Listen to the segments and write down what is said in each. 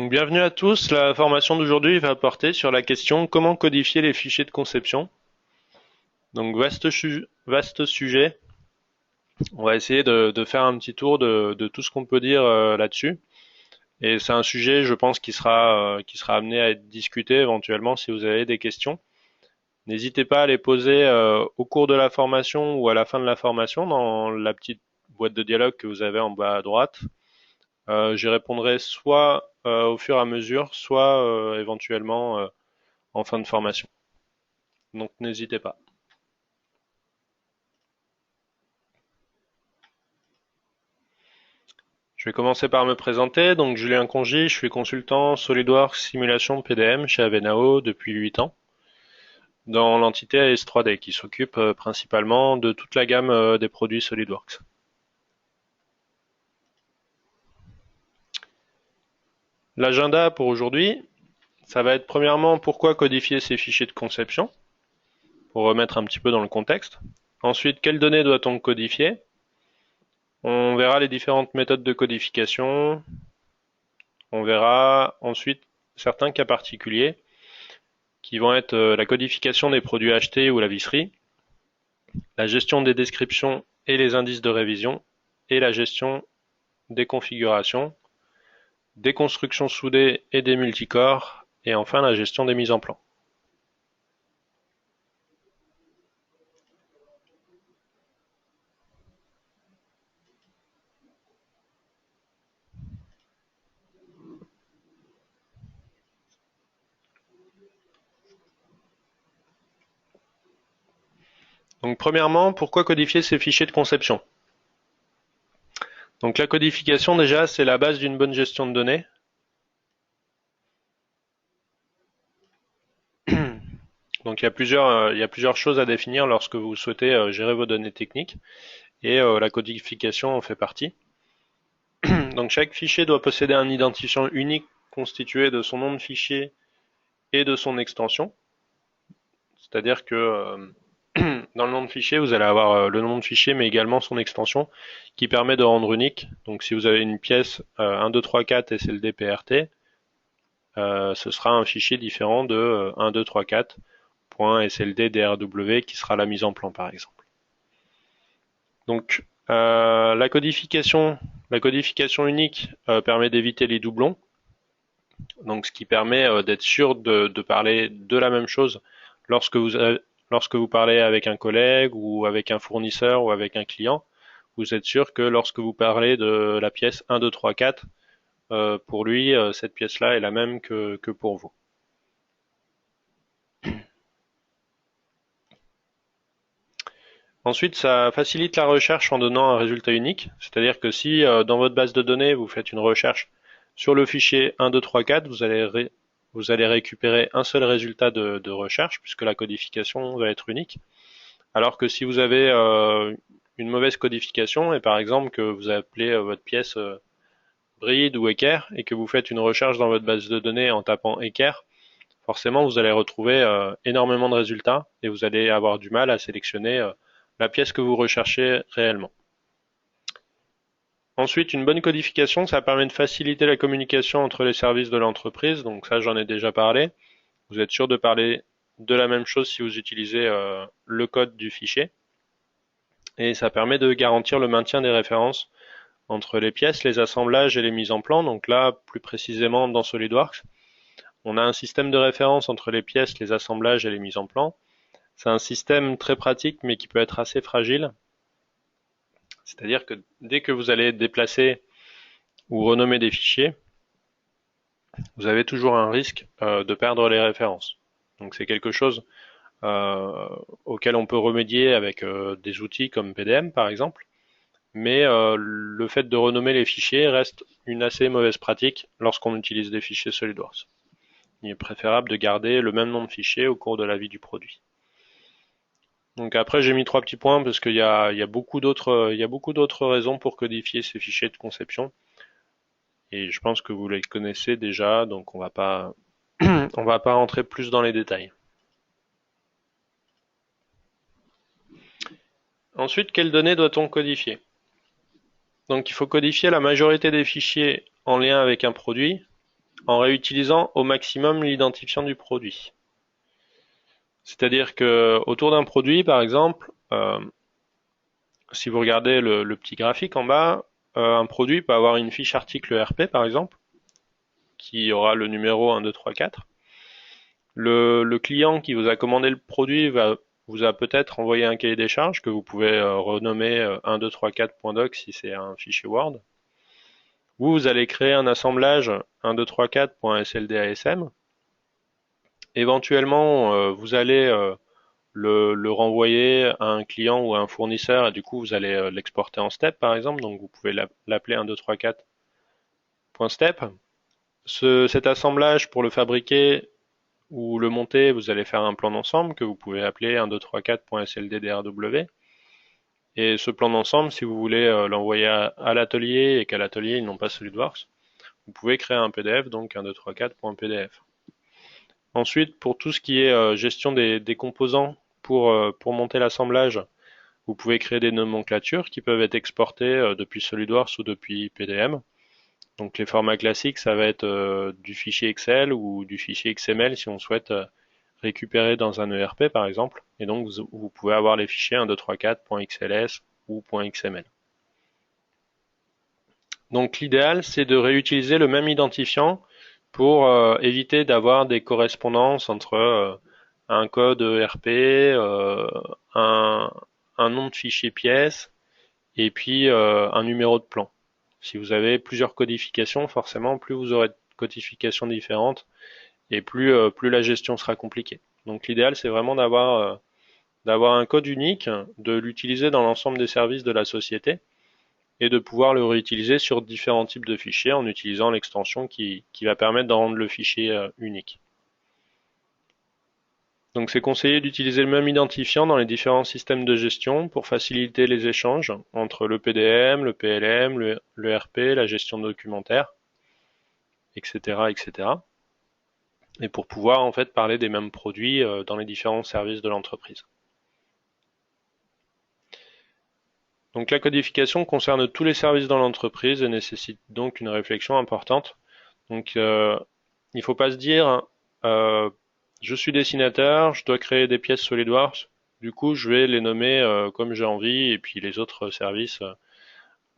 Donc bienvenue à tous, la formation d'aujourd'hui va porter sur la question comment codifier les fichiers de conception. Donc vaste sujet, on va essayer de faire un petit tour de tout ce qu'on peut dire là-dessus. Et c'est un sujet, je pense, qui sera amené à être discuté éventuellement si vous avez des questions. N'hésitez pas à les poser au cours de la formation ou à la fin de la formation dans la petite boîte de dialogue que vous avez en bas à droite. J'y répondrai soit au fur et à mesure, soit éventuellement en fin de formation. Donc n'hésitez pas. Je vais commencer par me présenter. Donc Julien Congy, je suis consultant SolidWorks Simulation PDM chez Avenao depuis 8 ans dans l'entité AS3D qui s'occupe principalement de toute la gamme des produits SolidWorks. L'agenda pour aujourd'hui, ça va être premièrement pourquoi codifier ces fichiers de conception, pour remettre un petit peu dans le contexte. Ensuite, quelles données doit-on codifier? On verra les différentes méthodes de codification. On verra ensuite certains cas particuliers qui vont être la codification des produits achetés ou la visserie, la gestion des descriptions et les indices de révision, et la gestion des configurations, des constructions soudées et des multicorps, et enfin la gestion des mises en plan. Donc premièrement, pourquoi codifier ces fichiers de conception? Donc la codification déjà, c'est la base d'une bonne gestion de données. Donc il y a plusieurs choses à définir lorsque vous souhaitez gérer vos données techniques et la codification en fait partie. Donc chaque fichier doit posséder un identifiant unique constitué de son nom de fichier et de son extension. C'est-à-dire que dans le nom de fichier, vous allez avoir le nom de fichier mais également son extension qui permet de rendre unique. Donc si vous avez une pièce 1, 2, 3, 4 SLD PRT, ce sera un fichier différent de 1, 2, 3, 4 .SLD DRW qui sera la mise en plan par exemple. Donc la codification unique permet d'éviter les doublons, donc ce qui permet d'être sûr de parler de la même chose lorsque lorsque vous parlez avec un collègue ou avec un fournisseur ou avec un client. Vous êtes sûr que lorsque vous parlez de la pièce 1, 2, 3, 4, pour lui, cette pièce-là est la même que pour vous. Ensuite, ça facilite la recherche en donnant un résultat unique. C'est-à-dire que si dans votre base de données, vous faites une recherche sur le fichier 1, 2, 3, 4, vous allez récupérer un seul résultat de recherche puisque la codification va être unique. Alors que si vous avez une mauvaise codification et par exemple que vous appelez votre pièce bride ou équerre et que vous faites une recherche dans votre base de données en tapant équerre, forcément vous allez retrouver énormément de résultats et vous allez avoir du mal à sélectionner la pièce que vous recherchez réellement. Ensuite, une bonne codification, ça permet de faciliter la communication entre les services de l'entreprise. Donc ça, j'en ai déjà parlé. Vous êtes sûr de parler de la même chose si vous utilisez le code du fichier. Et ça permet de garantir le maintien des références entre les pièces, les assemblages et les mises en plan. Donc là, plus précisément dans SolidWorks, on a un système de référence entre les pièces, les assemblages et les mises en plan. C'est un système très pratique mais qui peut être assez fragile. C'est-à-dire que dès que vous allez déplacer ou renommer des fichiers, vous avez toujours un risque de perdre les références. Donc c'est quelque chose auquel on peut remédier avec des outils comme PDM par exemple, mais le fait de renommer les fichiers reste une assez mauvaise pratique lorsqu'on utilise des fichiers SolidWorks. Il est préférable de garder le même nom de fichier au cours de la vie du produit. Donc après j'ai mis trois petits points parce qu'il y a beaucoup d'autres raisons pour codifier ces fichiers de conception et je pense que vous les connaissez déjà, donc on va pas rentrer plus dans les détails. Ensuite, quelles données doit-on codifier? Donc il faut codifier la majorité des fichiers en lien avec un produit, en réutilisant au maximum l'identifiant du produit. C'est-à-dire que autour d'un produit, par exemple, si vous regardez le petit graphique en bas, un produit peut avoir une fiche article RP, par exemple, qui aura le numéro 1, 2, 3, 4. Le client qui vous a commandé le produit vous a peut-être envoyé un cahier des charges que vous pouvez renommer 1, 2, 3, 4.doc si c'est un fichier Word. Vous allez créer un assemblage 1, 2, 3, 4.sldasm. Éventuellement, vous allez le renvoyer à un client ou à un fournisseur et du coup vous allez l'exporter en step par exemple. Donc vous pouvez l'appeler 1, 2, 3, 4.step. Cet assemblage, pour le fabriquer ou le monter, vous allez faire un plan d'ensemble que vous pouvez appeler 1, 2, 3, 4.slddrw. Et ce plan d'ensemble, si vous voulez l'envoyer à l'atelier et qu'à l'atelier ils n'ont pas SolidWorks, vous pouvez créer un PDF, donc 1, 2, 3, 4.pdf. Ensuite, pour tout ce qui est gestion des composants pour monter l'assemblage, vous pouvez créer des nomenclatures qui peuvent être exportées depuis SolidWorks ou depuis PDM. Donc les formats classiques, ça va être du fichier Excel ou du fichier XML si on souhaite récupérer dans un ERP par exemple. Et donc vous pouvez avoir les fichiers 1, 2, 3, 4.xls ou .xml. Donc l'idéal, c'est de réutiliser le même identifiant pour éviter d'avoir des correspondances entre un code ERP, un, un nom de fichier pièce et puis un numéro de plan. Si vous avez plusieurs codifications, forcément, plus vous aurez de codifications différentes et plus la gestion sera compliquée. Donc l'idéal, c'est vraiment d'avoir un code unique, de l'utiliser dans l'ensemble des services de la société et de pouvoir le réutiliser sur différents types de fichiers en utilisant l'extension qui va permettre de rendre le fichier unique. Donc c'est conseillé d'utiliser le même identifiant dans les différents systèmes de gestion pour faciliter les échanges entre le PDM, le PLM, le RP, la gestion documentaire, etc., etc. Et pour pouvoir en fait parler des mêmes produits dans les différents services de l'entreprise. Donc la codification concerne tous les services dans l'entreprise et nécessite donc une réflexion importante. Donc il ne faut pas se dire je suis dessinateur, je dois créer des pièces SolidWorks, du coup je vais les nommer comme j'ai envie et puis les autres services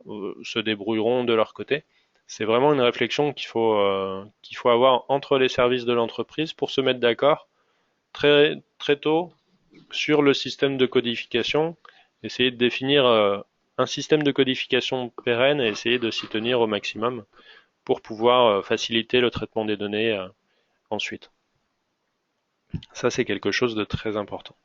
se débrouilleront de leur côté. C'est vraiment une réflexion qu'il faut avoir entre les services de l'entreprise pour se mettre d'accord très très tôt sur le système de codification, essayer de définir un système de codification pérenne et essayer de s'y tenir au maximum pour pouvoir faciliter le traitement des données ensuite. Ça, c'est quelque chose de très important.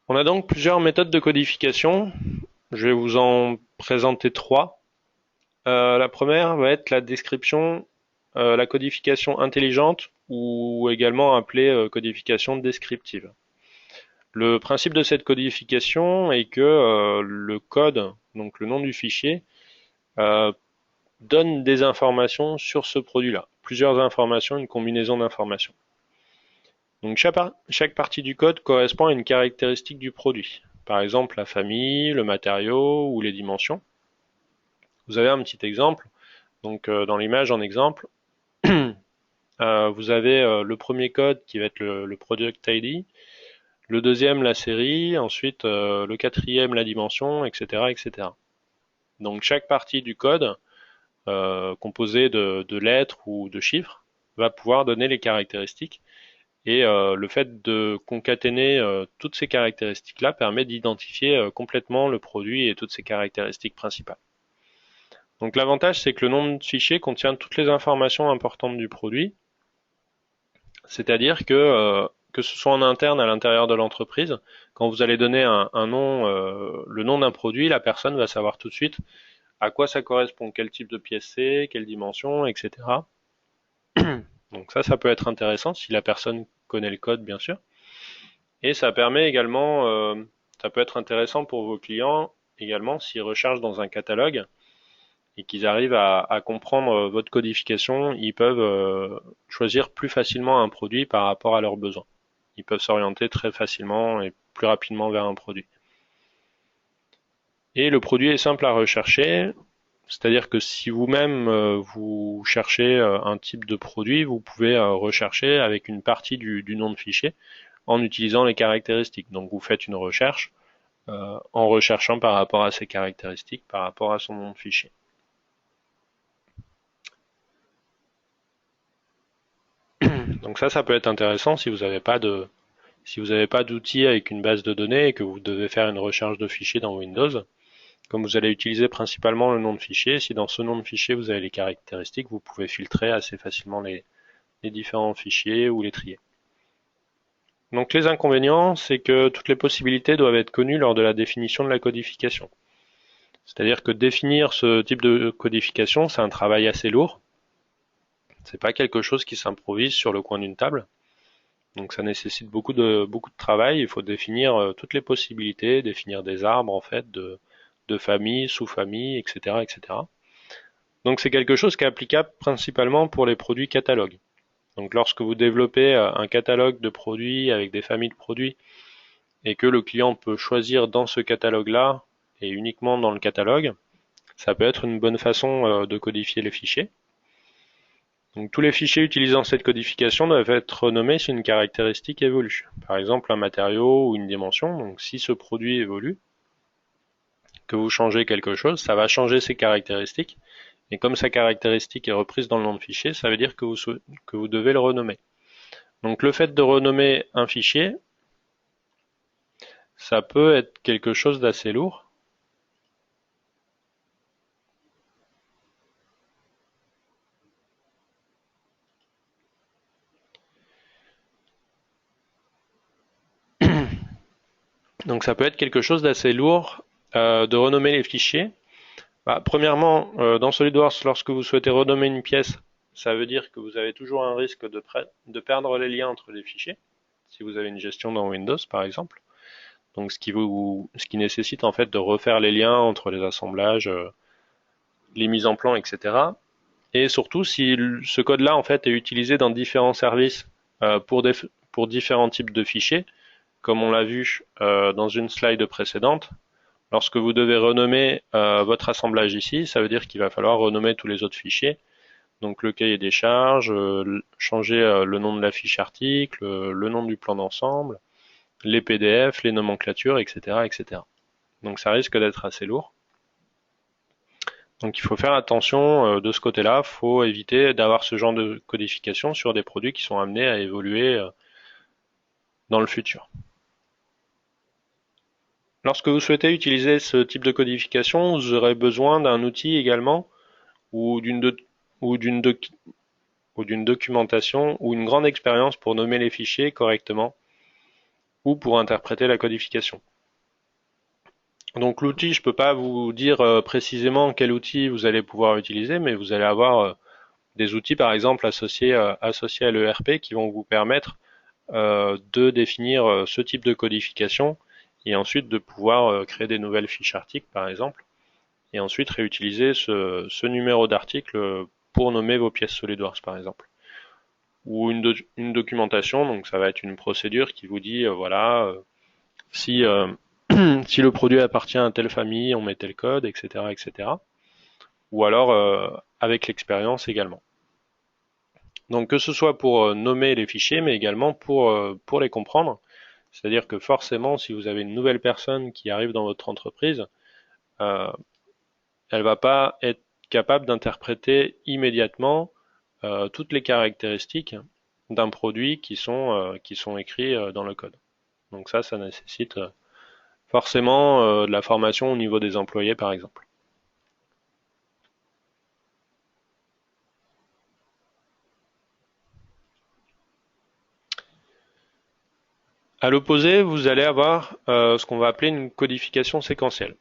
On a donc plusieurs méthodes de codification. Je vais vous en présenter trois. La première va être la description, la codification intelligente ou également appelée codification descriptive. Le principe de cette codification est que le code, donc le nom du fichier, euh, donne des informations sur ce produit-là. Plusieurs informations, une combinaison d'informations. Donc chaque partie du code correspond à une caractéristique du produit. Par exemple la famille, le matériau ou les dimensions. Vous avez un petit exemple. Donc dans l'image en exemple, vous avez le premier code qui va être le product ID, le deuxième la série, ensuite le quatrième la dimension, etc., etc. Donc chaque partie du code composée de lettres ou de chiffres va pouvoir donner les caractéristiques. Et le fait de concaténer toutes ces caractéristiques-là permet d'identifier complètement le produit et toutes ses caractéristiques principales. Donc l'avantage, c'est que le nom de fichier contient toutes les informations importantes du produit, c'est-à-dire que ce soit en interne à l'intérieur de l'entreprise, quand vous allez donner un nom, le nom d'un produit, la personne va savoir tout de suite à quoi ça correspond, quel type de pièce c'est, quelle dimension, etc. Donc ça peut être intéressant si la personne connaît le code, bien sûr. Et ça permet également, ça peut être intéressant pour vos clients également s'ils recherchent dans un catalogue et qu'ils arrivent à comprendre votre codification, ils peuvent choisir plus facilement un produit par rapport à leurs besoins. Ils peuvent s'orienter très facilement et plus rapidement vers un produit. Et le produit est simple à rechercher. C'est-à-dire que si vous-même vous cherchez un type de produit, vous pouvez rechercher avec une partie du nom de fichier en utilisant les caractéristiques. Donc vous faites une recherche en recherchant par rapport à ses caractéristiques, par rapport à son nom de fichier. Donc ça peut être intéressant si vous n'avez pas d'outils avec une base de données et que vous devez faire une recherche de fichiers dans Windows. Comme vous allez utiliser principalement le nom de fichier, si dans ce nom de fichier vous avez les caractéristiques, vous pouvez filtrer assez facilement les différents fichiers ou les trier. Donc les inconvénients, c'est que toutes les possibilités doivent être connues lors de la définition de la codification. C'est-à-dire que définir ce type de codification, c'est un travail assez lourd. C'est pas quelque chose qui s'improvise sur le coin d'une table. Donc ça nécessite beaucoup de travail. Il faut définir toutes les possibilités, définir des arbres en fait de familles, sous-familles, etc., etc. Donc c'est quelque chose qui est applicable principalement pour les produits catalogues. Donc lorsque vous développez un catalogue de produits avec des familles de produits et que le client peut choisir dans ce catalogue-là et uniquement dans le catalogue, ça peut être une bonne façon de codifier les fichiers. Donc tous les fichiers utilisant cette codification doivent être renommés si une caractéristique évolue. Par exemple un matériau ou une dimension. Donc si ce produit évolue, que vous changez quelque chose, ça va changer ses caractéristiques. Et comme sa caractéristique est reprise dans le nom de fichier, ça veut dire que vous devez le renommer. Donc le fait de renommer un fichier, ça peut être quelque chose d'assez lourd. Donc ça peut être quelque chose d'assez lourd de renommer les fichiers. Premièrement, dans SolidWorks, lorsque vous souhaitez renommer une pièce, ça veut dire que vous avez toujours un risque de perdre les liens entre les fichiers, si vous avez une gestion dans Windows par exemple. Donc ce qui nécessite en fait de refaire les liens entre les assemblages, les mises en plan, etc. Et surtout si ce code-là en fait est utilisé dans différents services pour différents types de fichiers, comme on l'a vu dans une slide précédente. Lorsque vous devez renommer votre assemblage ici, ça veut dire qu'il va falloir renommer tous les autres fichiers. Donc le cahier des charges, changer le nom de la fiche article, le nom du plan d'ensemble, les PDF, les nomenclatures, etc., etc. Donc ça risque d'être assez lourd. Donc il faut faire attention de ce côté-là, il faut éviter d'avoir ce genre de codification sur des produits qui sont amenés à évoluer dans le futur. Lorsque vous souhaitez utiliser ce type de codification, vous aurez besoin d'un outil également ou d'une documentation ou une grande expérience pour nommer les fichiers correctement ou pour interpréter la codification. Donc l'outil, je ne peux pas vous dire précisément quel outil vous allez pouvoir utiliser, mais vous allez avoir des outils par exemple associés à l'ERP qui vont vous permettre de définir ce type de codification et ensuite de pouvoir créer des nouvelles fiches articles par exemple et ensuite réutiliser ce numéro d'article pour nommer vos pièces SolidWorks par exemple. Ou une documentation, donc ça va être une procédure qui vous dit voilà si si le produit appartient à telle famille, on met tel code, etc., etc. Ou alors avec l'expérience également. Donc que ce soit pour nommer les fichiers, mais également pour les comprendre. C'est-à-dire que forcément, si vous avez une nouvelle personne qui arrive dans votre entreprise, euh, elle va pas être capable d'interpréter immédiatement toutes les caractéristiques d'un produit qui sont écrits dans le code. Donc ça nécessite forcément de la formation au niveau des employés, par exemple. À l'opposé, vous allez avoir ce qu'on va appeler une codification séquentielle.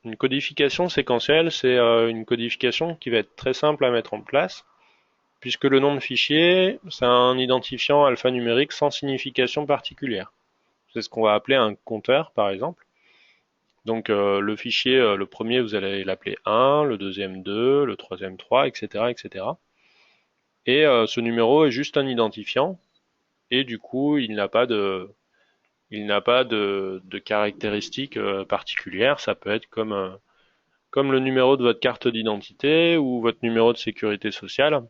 Une codification séquentielle, c'est une codification qui va être très simple à mettre en place, puisque le nom de fichier, c'est un identifiant alphanumérique sans signification particulière. C'est ce qu'on va appeler un compteur, par exemple. Donc le fichier, le premier, vous allez l'appeler 1, le deuxième 2, le troisième 3, etc., etc. Et ce numéro est juste un identifiant, et du coup, il n'a pas de caractéristiques particulières. Ça peut être comme comme le numéro de votre carte d'identité ou votre numéro de sécurité sociale.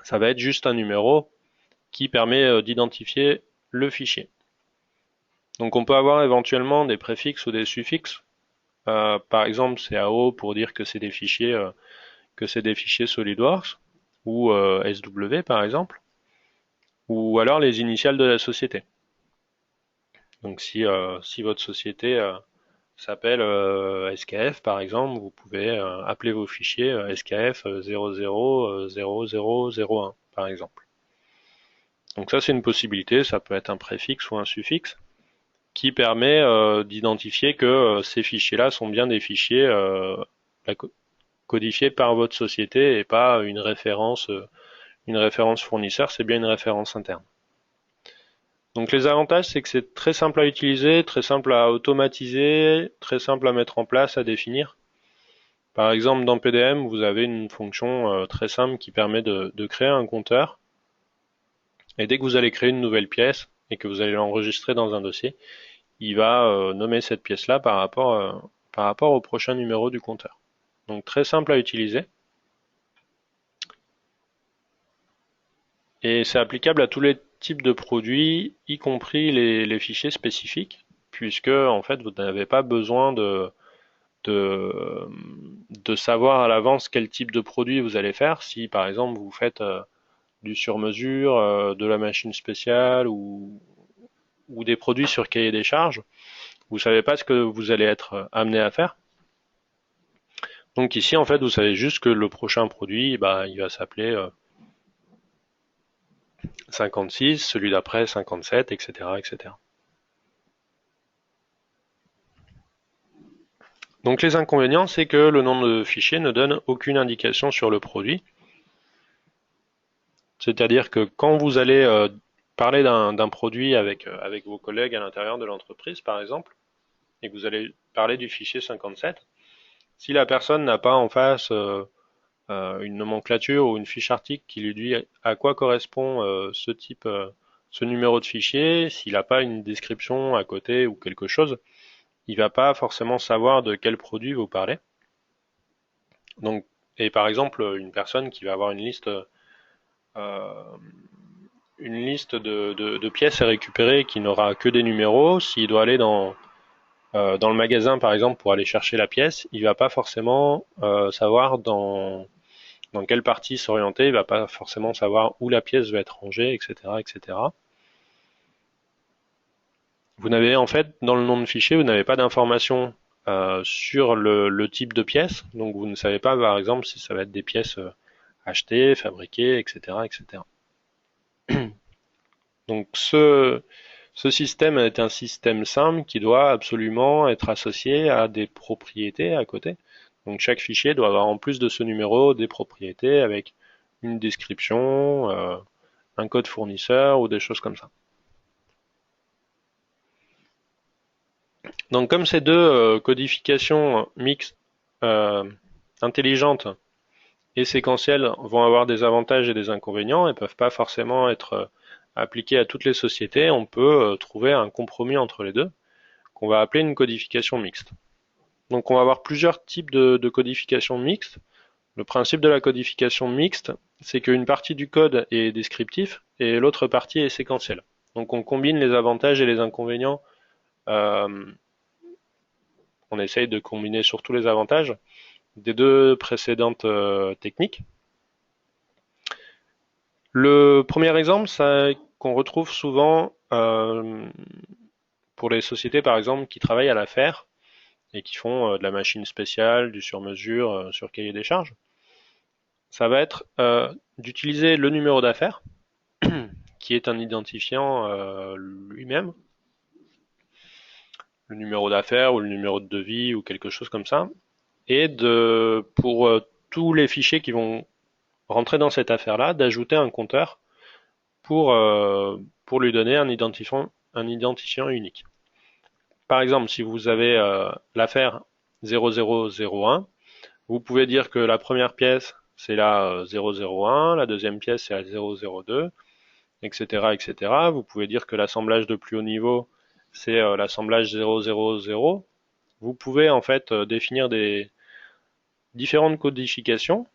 Ça va être juste un numéro qui permet d'identifier le fichier. Donc on peut avoir éventuellement des préfixes ou des suffixes. Par exemple, CAO pour dire que c'est des fichiers SolidWorks ou SW par exemple, ou alors les initiales de la société. Donc si votre société s'appelle SKF par exemple, vous pouvez appeler vos fichiers SKF 000001 par exemple. Donc ça c'est une possibilité, ça peut être un préfixe ou un suffixe qui permet d'identifier que ces fichiers-là sont bien des fichiers codifiés par votre société et pas une référence fournisseur, c'est bien une référence interne. Donc les avantages, c'est que c'est très simple à utiliser, très simple à automatiser, très simple à mettre en place, à définir. Par exemple, dans PDM, vous avez une fonction très simple qui permet de créer un compteur. Et dès que vous allez créer une nouvelle pièce et que vous allez l'enregistrer dans un dossier, il va nommer cette pièce-là par rapport au prochain numéro du compteur. Donc très simple à utiliser. Et c'est applicable à tous les types de produits, y compris les fichiers spécifiques, puisque en fait vous n'avez pas besoin de, de savoir à l'avance quel type de produit vous allez faire. Si par exemple vous faites du sur-mesure, de la machine spéciale ou des produits sur cahier des charges, vous savez pas ce que vous allez être amené à faire. Donc ici en fait vous savez juste que le prochain produit, bah, il va s'appeler 56, celui d'après 57, etc., etc. Donc les inconvénients, c'est que le nom de fichier ne donne aucune indication sur le produit. C'est-à-dire que quand vous allez parler d'un produit avec vos collègues à l'intérieur de l'entreprise, par exemple, et que vous allez parler du fichier 57, si la personne n'a pas en face une nomenclature ou une fiche article qui lui dit à quoi correspond ce numéro de fichier, s'il n'a pas une description à côté ou quelque chose, il va pas forcément savoir de quel produit vous parlez. Donc, et par exemple, une personne qui va avoir une liste de pièces à récupérer qui n'aura que des numéros, s'il doit aller dans le magasin par exemple pour aller chercher la pièce, il va pas forcément savoir dans quelle partie s'orienter, il va pas forcément savoir où la pièce va être rangée, etc., etc. Vous n'avez en fait dans le nom de fichier, vous n'avez pas d'informations sur le type de pièce, donc vous ne savez pas par exemple si ça va être des pièces achetées, fabriquées, etc., etc. Donc ce système est un système simple qui doit absolument être associé à des propriétés à côté. Donc chaque fichier doit avoir en plus de ce numéro des propriétés avec une description, un code fournisseur ou des choses comme ça. Donc comme ces deux codifications mixtes intelligentes et séquentielles vont avoir des avantages et des inconvénients et peuvent pas forcément être appliquées à toutes les sociétés, on peut trouver un compromis entre les deux qu'on va appeler une codification mixte. Donc on va avoir plusieurs types de codification mixte. Le principe de la codification mixte, c'est qu'une partie du code est descriptif et l'autre partie est séquentielle. Donc on combine les avantages et les inconvénients. On essaye de combiner surtout les avantages des deux précédentes techniques. Le premier exemple, c'est qu'on retrouve souvent pour les sociétés par exemple qui travaillent à l'affaire et qui font de la machine spéciale, du sur-mesure sur cahier des charges. Ça va être d'utiliser le numéro d'affaires, qui est un identifiant lui-même, le numéro d'affaires ou le numéro de devis ou quelque chose comme ça, et pour tous les fichiers qui vont rentrer dans cette affaire-là, d'ajouter un compteur pour lui donner un identifiant unique. Par exemple, si vous avez l'affaire 0001, vous pouvez dire que la première pièce c'est la 001, la deuxième pièce c'est la 002, etc., etc. Vous pouvez dire que l'assemblage de plus haut niveau c'est l'assemblage 000. Vous pouvez en fait définir différentes codifications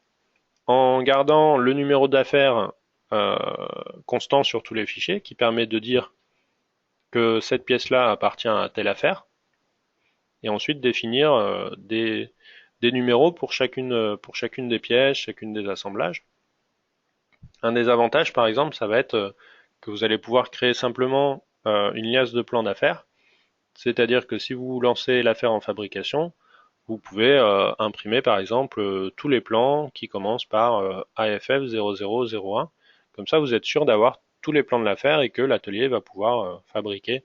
en gardant le numéro d'affaires euh, constant sur tous les fichiers, qui permet de dire que cette pièce-là appartient à telle affaire, et ensuite définir des numéros pour chacune des pièces, chacune des assemblages. Un des avantages, par exemple, ça va être que vous allez pouvoir créer simplement une liasse de plans d'affaires, c'est-à-dire que si vous lancez l'affaire en fabrication, vous pouvez imprimer par exemple tous les plans qui commencent par AFF 0001. Comme ça, vous êtes sûr d'avoir tous les plans de l'affaire et que l'atelier va pouvoir fabriquer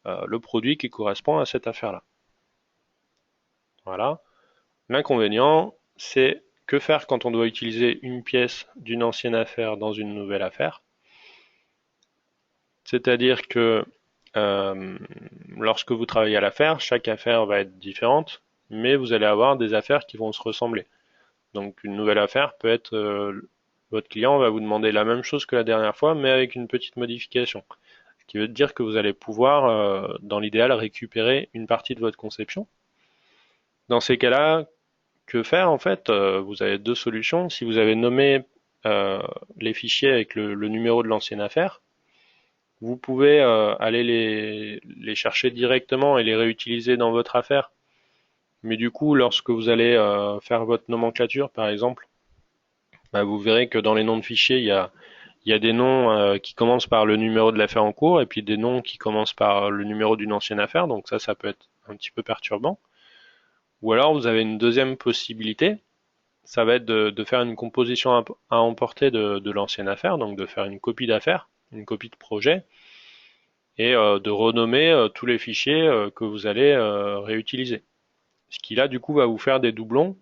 le produit qui correspond à cette affaire-là. Voilà. L'inconvénient, c'est que faire quand on doit utiliser une pièce d'une ancienne affaire dans une nouvelle affaire. C'est-à-dire que euh, lorsque vous travaillez à l'affaire, chaque affaire va être différente, mais vous allez avoir des affaires qui vont se ressembler. Donc une nouvelle affaire peut être votre client va vous demander la même chose que la dernière fois, mais avec une petite modification. Ce qui veut dire que vous allez pouvoir, dans l'idéal, récupérer une partie de votre conception. Dans ces cas-là, que faire en fait? Vous avez deux solutions. Si vous avez nommé euh, les fichiers avec le numéro de l'ancienne affaire, vous pouvez aller les chercher directement et les réutiliser dans votre affaire. Mais du coup, lorsque vous allez faire votre nomenclature, par exemple, bah, vous verrez que dans les noms de fichiers, il y a des noms qui commencent par le numéro de l'affaire en cours et puis des noms qui commencent par le numéro d'une ancienne affaire. Donc ça peut être un petit peu perturbant. Ou alors vous avez une deuxième possibilité, ça va être de faire une composition à emporter de l'ancienne affaire, donc de faire une copie d'affaire, une copie de projet, et de renommer tous les fichiers que vous allez réutiliser. Ce qui là du coup va vous faire des doublons,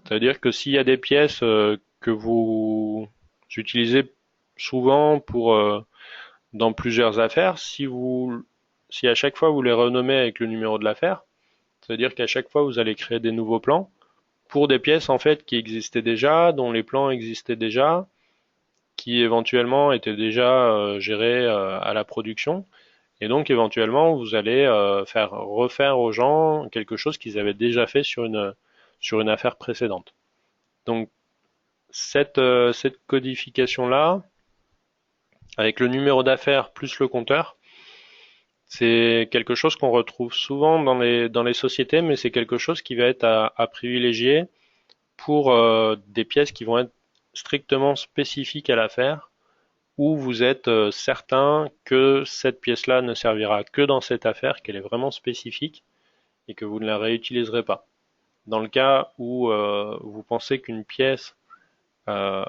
c'est-à-dire que s'il y a des pièces que vous utilisez souvent pour dans plusieurs affaires, si à chaque fois vous les renommez avec le numéro de l'affaire, c'est-à-dire qu'à chaque fois vous allez créer des nouveaux plans pour des pièces en fait qui existaient déjà, dont les plans existaient déjà, qui éventuellement étaient déjà gérés à la production. Et donc éventuellement vous allez faire refaire aux gens quelque chose qu'ils avaient déjà fait sur une affaire précédente. Donc cette codification-là, avec le numéro d'affaire plus le compteur, c'est quelque chose qu'on retrouve souvent dans les sociétés, mais c'est quelque chose qui va être à privilégier pour des pièces qui vont être strictement spécifiques à l'affaire, où vous êtes certain que cette pièce-là ne servira que dans cette affaire, qu'elle est vraiment spécifique et que vous ne la réutiliserez pas. Dans le cas où vous pensez qu'une pièce, euh,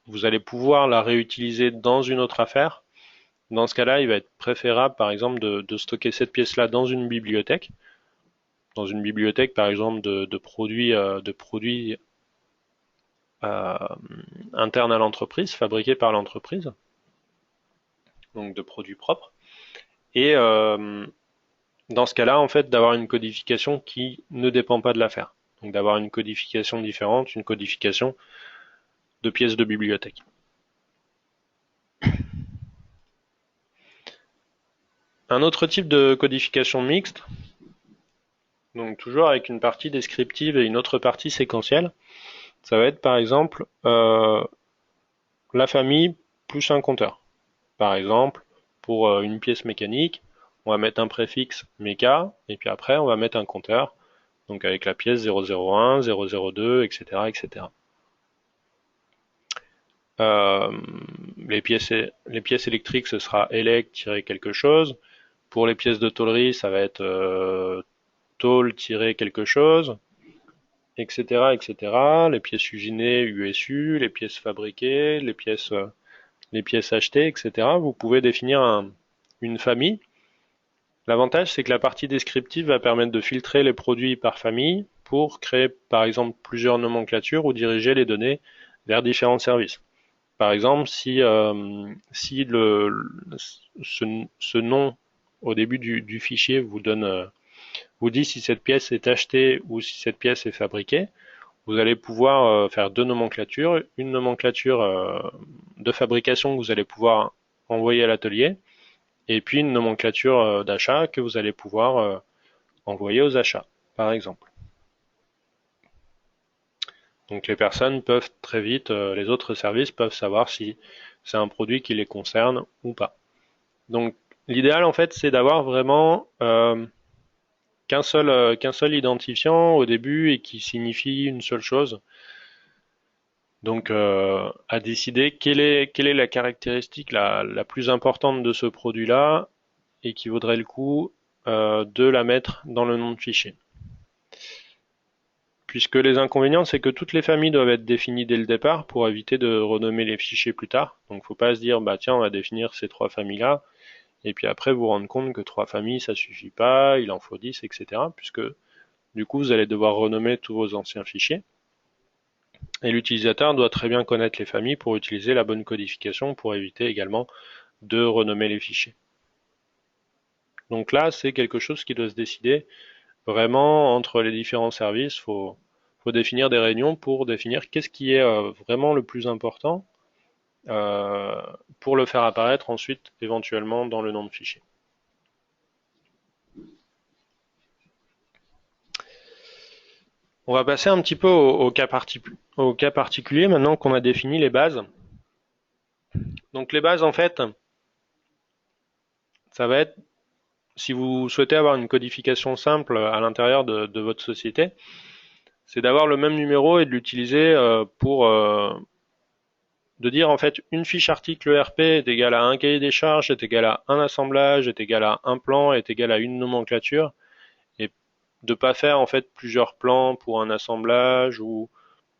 vous allez pouvoir la réutiliser dans une autre affaire, dans ce cas-là, il va être préférable, par exemple, de stocker cette pièce-là dans une bibliothèque, par exemple, de produits euh, internes à l'entreprise, fabriqués par l'entreprise, donc de produits propres. Et dans ce cas-là, en fait, d'avoir une codification qui ne dépend pas de l'affaire. Donc d'avoir une codification différente, une codification de pièces de bibliothèque. Un autre type de codification mixte, donc toujours avec une partie descriptive et une autre partie séquentielle, ça va être par exemple la famille plus un compteur. Par exemple, pour une pièce mécanique, on va mettre un préfixe méca, et puis après on va mettre un compteur, donc avec la pièce 001, 002, etc. etc. Euh, les pièces électriques, ce sera élect-quelque chose. Pour les pièces de tôlerie, ça va être tôle-quelque chose, etc., etc. Les pièces usinées, USU, les pièces fabriquées, les pièces achetées, etc. Vous pouvez définir une famille. L'avantage, c'est que la partie descriptive va permettre de filtrer les produits par famille pour créer, par exemple, plusieurs nomenclatures ou diriger les données vers différents services. Par exemple, si ce nom au début du fichier vous dit si cette pièce est achetée ou si cette pièce est fabriquée, vous allez pouvoir faire deux nomenclatures, une nomenclature de fabrication que vous allez pouvoir envoyer à l'atelier, et puis une nomenclature d'achat que vous allez pouvoir envoyer aux achats, par exemple. Donc les personnes peuvent très vite, les autres services peuvent savoir si c'est un produit qui les concerne ou pas. Donc l'idéal en fait c'est d'avoir vraiment qu'un seul identifiant au début et qui signifie une seule chose. Donc à décider quelle est la caractéristique la plus importante de ce produit-là et qui vaudrait le coup de la mettre dans le nom de fichier. Puisque les inconvénients, c'est que toutes les familles doivent être définies dès le départ pour éviter de renommer les fichiers plus tard. Donc faut pas se dire, bah tiens, on va définir ces trois familles-là, et puis après vous rendre compte que trois familles, ça suffit pas, il en faut 10, etc. Puisque du coup, vous allez devoir renommer tous vos anciens fichiers. Et l'utilisateur doit très bien connaître les familles pour utiliser la bonne codification pour éviter également de renommer les fichiers. Donc là, c'est quelque chose qui doit se décider vraiment entre les différents services. Faut définir des réunions pour définir qu'est-ce qui est vraiment le plus important euh, pour le faire apparaître ensuite éventuellement dans le nom de fichier. On va passer un petit peu au cas particulier maintenant qu'on a défini les bases. Donc les bases en fait, ça va être si vous souhaitez avoir une codification simple à l'intérieur de votre société, c'est d'avoir le même numéro et de l'utiliser pour de dire en fait une fiche article ERP est égale à un cahier des charges, est égal à un assemblage, est égal à un plan, est égal à une nomenclature, et de pas faire en fait plusieurs plans pour un assemblage ou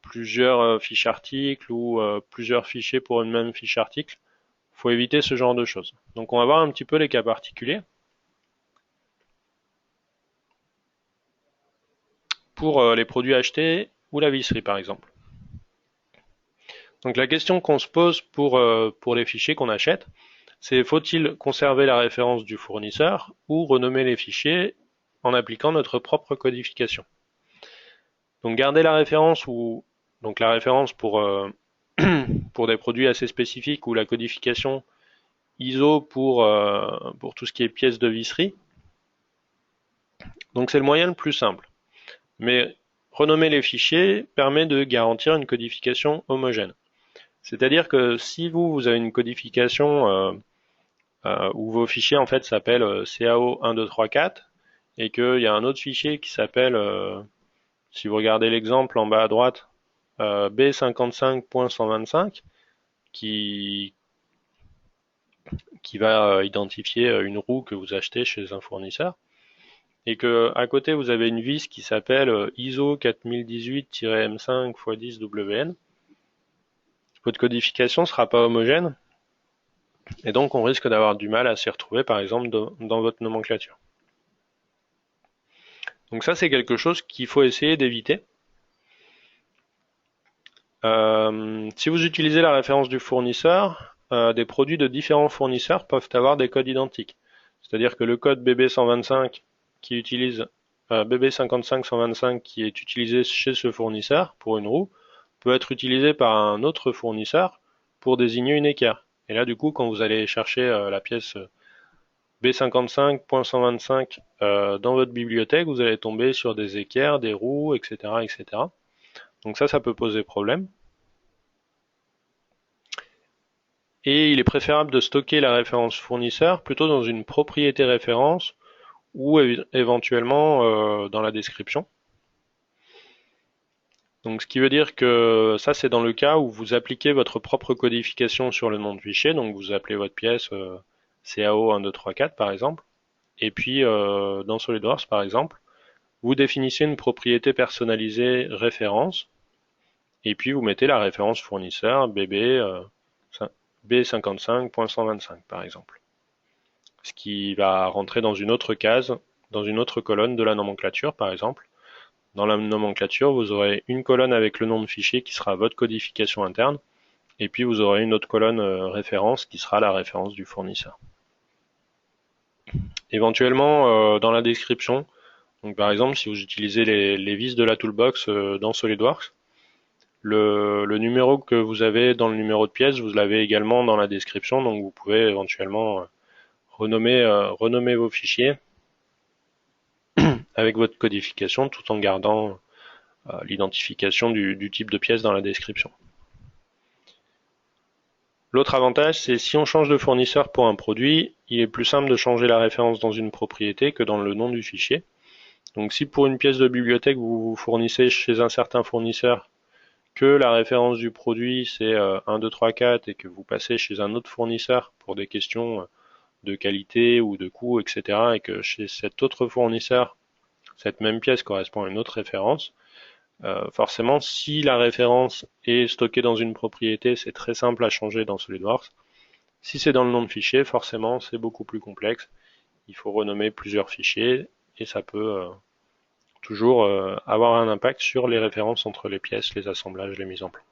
plusieurs fiches articles ou plusieurs fichiers pour une même fiche article. Faut éviter ce genre de choses. Donc on va voir un petit peu les cas particuliers. Pour les produits achetés ou la visserie par exemple. Donc la question qu'on se pose pour les fichiers qu'on achète, c'est faut-il conserver la référence du fournisseur ou renommer les fichiers en appliquant notre propre codification. Donc garder la référence ou donc la référence pour des produits assez spécifiques ou la codification ISO pour tout ce qui est pièces de visserie. Donc c'est le moyen le plus simple. Mais renommer les fichiers permet de garantir une codification homogène. C'est-à-dire que si vous avez une codification où vos fichiers en fait s'appellent CAO1234 et qu'il y a un autre fichier qui s'appelle, si vous regardez l'exemple en bas à droite, B55.125 qui va identifier une roue que vous achetez chez un fournisseur et que à côté vous avez une vis qui s'appelle ISO 4018-M5x10WN, votre codification ne sera pas homogène et donc on risque d'avoir du mal à s'y retrouver par exemple dans votre nomenclature. Donc ça c'est quelque chose qu'il faut essayer d'éviter. Si vous utilisez la référence du fournisseur, des produits de différents fournisseurs peuvent avoir des codes identiques. C'est-à-dire que le code BB125 qui utilise BB55125 qui est utilisé chez ce fournisseur pour une roue peut être utilisé par un autre fournisseur pour désigner une équerre. Et là du coup quand vous allez chercher la pièce B55.125 dans votre bibliothèque, vous allez tomber sur des équerres, des roues, etc., etc. Donc ça peut poser problème. Et il est préférable de stocker la référence fournisseur plutôt dans une propriété référence ou éventuellement dans la description. Donc ce qui veut dire que ça c'est dans le cas où vous appliquez votre propre codification sur le nom de fichier, donc vous appelez votre pièce CAO1234 par exemple, et puis dans SolidWorks par exemple, vous définissez une propriété personnalisée référence, et puis vous mettez la référence fournisseur B55.125 par exemple. Ce qui va rentrer dans une autre case, dans une autre colonne de la nomenclature par exemple. Dans la nomenclature, vous aurez une colonne avec le nom de fichier qui sera votre codification interne, et puis vous aurez une autre colonne référence qui sera la référence du fournisseur. Éventuellement, dans la description, donc par exemple si vous utilisez les vis de la toolbox dans SolidWorks, le numéro que vous avez dans le numéro de pièce, vous l'avez également dans la description, donc vous pouvez éventuellement renommer vos fichiers avec votre codification tout en gardant l'identification du type de pièce dans la description. L'autre avantage, c'est si on change de fournisseur pour un produit, il est plus simple de changer la référence dans une propriété que dans le nom du fichier. Donc si pour une pièce de bibliothèque vous vous fournissez chez un certain fournisseur, que la référence du produit c'est 1, 2, 3, 4 et que vous passez chez un autre fournisseur pour des questions de qualité ou de coût, etc. et que chez cet autre fournisseur, cette même pièce correspond à une autre référence, forcément si la référence est stockée dans une propriété, c'est très simple à changer dans SolidWorks. Si c'est dans le nom de fichier, forcément c'est beaucoup plus complexe. Il faut renommer plusieurs fichiers et ça peut toujours avoir un impact sur les références entre les pièces, les assemblages, les mises en plan.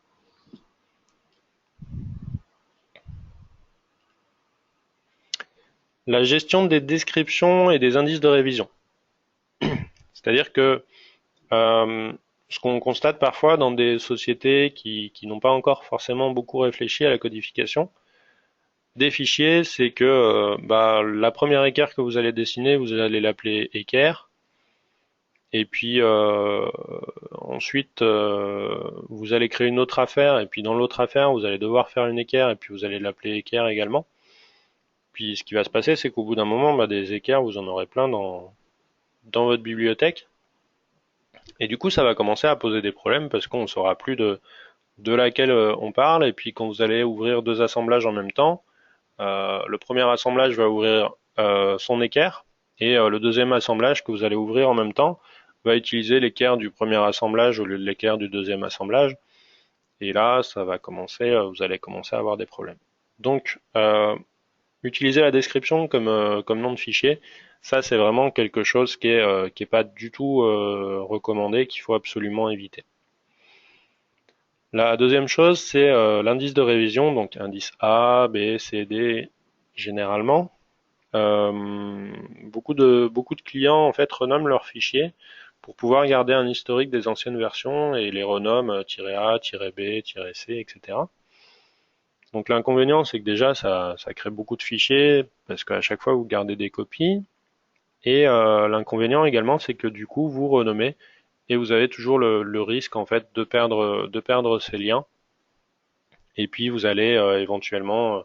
La gestion des descriptions et des indices de révision. C'est-à-dire que ce qu'on constate parfois dans des sociétés qui n'ont pas encore forcément beaucoup réfléchi à la codification des fichiers, c'est que la première équerre que vous allez dessiner, vous allez l'appeler équerre. Et puis ensuite, vous allez créer une autre affaire, et puis dans l'autre affaire, vous allez devoir faire une équerre, et puis vous allez l'appeler équerre également. Puis ce qui va se passer, c'est qu'au bout d'un moment, des équerres, vous en aurez plein dans votre bibliothèque. Et du coup, ça va commencer à poser des problèmes parce qu'on ne saura plus de laquelle on parle. Et puis quand vous allez ouvrir deux assemblages en même temps, le premier assemblage va ouvrir son équerre, et le deuxième assemblage que vous allez ouvrir en même temps va utiliser l'équerre du premier assemblage au lieu de l'équerre du deuxième assemblage. Et là, ça va commencer, vous allez commencer à avoir des problèmes. Donc, utiliser la description comme nom de fichier, ça c'est vraiment quelque chose qui est pas du tout recommandé, qu'il faut absolument éviter. La deuxième chose, c'est l'indice de révision, donc indice A, B, C, D généralement. Beaucoup de clients en fait renomment leurs fichiers pour pouvoir garder un historique des anciennes versions et les renomment "-A", "-B", "-C", etc. Donc l'inconvénient, c'est que déjà ça crée beaucoup de fichiers parce qu'à chaque fois vous gardez des copies. Et l'inconvénient également, c'est que du coup vous renommez et vous avez toujours le risque en fait de perdre ces liens. Et puis vous allez éventuellement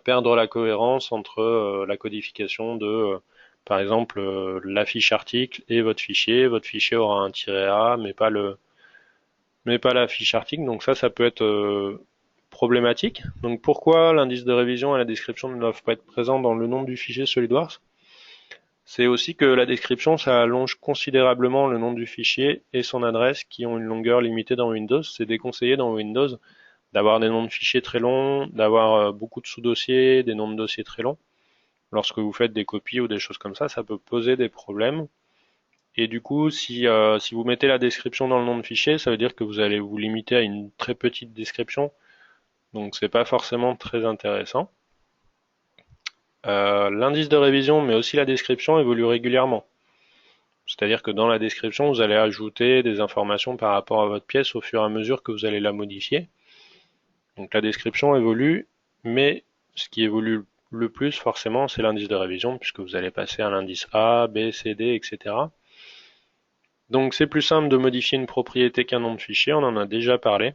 perdre la cohérence entre la codification de par exemple la fiche article et votre fichier. Votre fichier aura un "-A", mais pas la fiche article. Donc ça peut être problématique. Donc pourquoi l'indice de révision et la description ne doivent pas être présents dans le nom du fichier SolidWorks? C'est aussi que la description, ça allonge considérablement le nom du fichier et son adresse qui ont une longueur limitée dans Windows. C'est déconseillé dans Windows d'avoir des noms de fichiers très longs, d'avoir beaucoup de sous-dossiers, des noms de dossiers très longs. Lorsque vous faites des copies ou des choses comme ça peut poser des problèmes. Et du coup, si vous mettez la description dans le nom de fichier, ça veut dire que vous allez vous limiter à une très petite description. Donc c'est pas forcément très intéressant. L'indice de révision, mais aussi la description, évolue régulièrement. C'est-à-dire que dans la description, vous allez ajouter des informations par rapport à votre pièce au fur et à mesure que vous allez la modifier. Donc la description évolue, mais ce qui évolue le plus forcément, c'est l'indice de révision, puisque vous allez passer à l'indice A, B, C, D, etc. Donc c'est plus simple de modifier une propriété qu'un nom de fichier, on en a déjà parlé.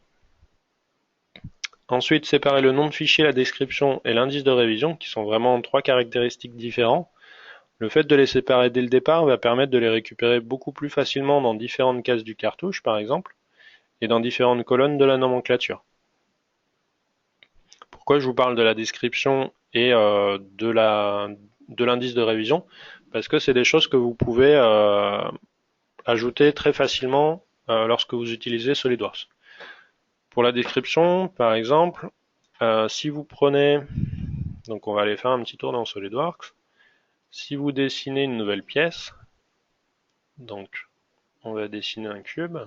Ensuite, séparer le nom de fichier, la description et l'indice de révision, qui sont vraiment trois caractéristiques différentes. Le fait de les séparer dès le départ va permettre de les récupérer beaucoup plus facilement dans différentes cases du cartouche, par exemple, et dans différentes colonnes de la nomenclature. Pourquoi je vous parle de la description et de l'indice de révision? Parce que c'est des choses que vous pouvez ajouter très facilement lorsque vous utilisez SolidWorks. Pour la description, par exemple, si vous prenez, donc on va aller faire un petit tour dans SolidWorks. Si vous dessinez une nouvelle pièce, donc on va dessiner un cube.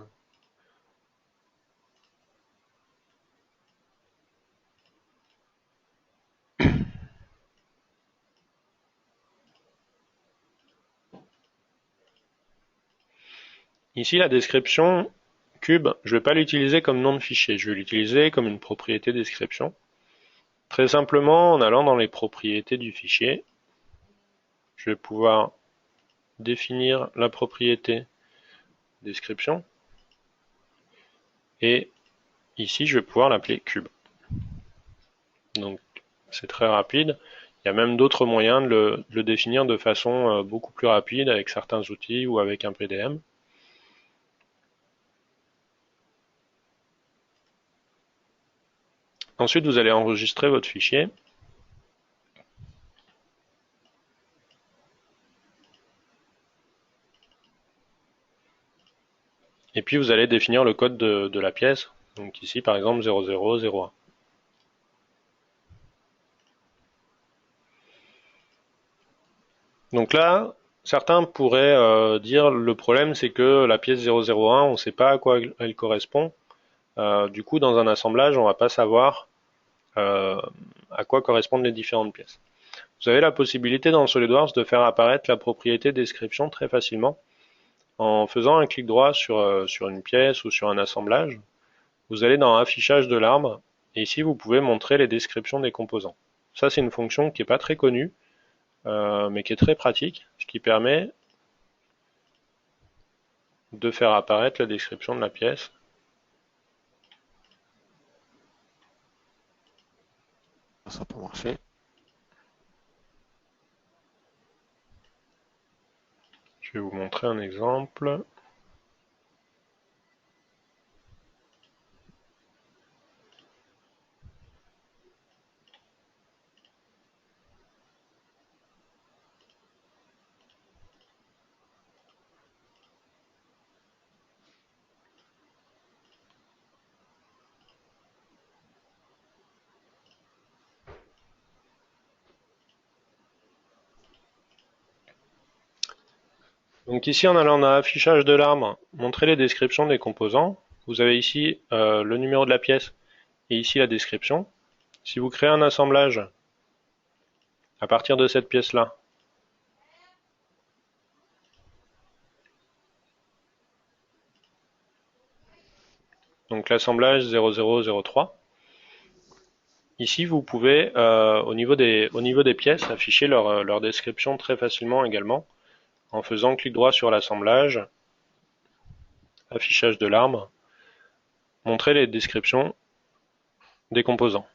Ici, la description cube, je ne vais pas l'utiliser comme nom de fichier, je vais l'utiliser comme une propriété description. Très simplement, en allant dans les propriétés du fichier, je vais pouvoir définir la propriété description. Et ici, je vais pouvoir l'appeler cube. Donc, c'est très rapide. Il y a même d'autres moyens de le définir de façon beaucoup plus rapide avec certains outils ou avec un PDM. Ensuite, vous allez enregistrer votre fichier. Et puis, vous allez définir le code de la pièce. Donc ici, par exemple, 0001. Donc là, certains pourraient dire le problème, c'est que la pièce 001, on ne sait pas à quoi elle correspond. Du coup, dans un assemblage, on ne va pas savoir euh, à quoi correspondent les différentes pièces. Vous avez la possibilité dans SolidWorks de faire apparaître la propriété description très facilement en faisant un clic droit sur une pièce ou sur un assemblage. Vous allez dans Affichage de l'arbre et ici vous pouvez montrer les descriptions des composants. Ça c'est une fonction qui n'est pas très connue mais qui est très pratique, ce qui permet de faire apparaître la description de la pièce. Ça peut marcher. Je vais vous montrer un exemple. Donc ici, en allant dans Affichage de l'arbre, montrer les descriptions des composants. Vous avez ici le numéro de la pièce et ici la description. Si vous créez un assemblage à partir de cette pièce-là, donc l'assemblage 0003, ici vous pouvez au niveau des pièces afficher leur description très facilement également en faisant clic droit sur l'assemblage, affichage de l'arbre, montrer les descriptions des composants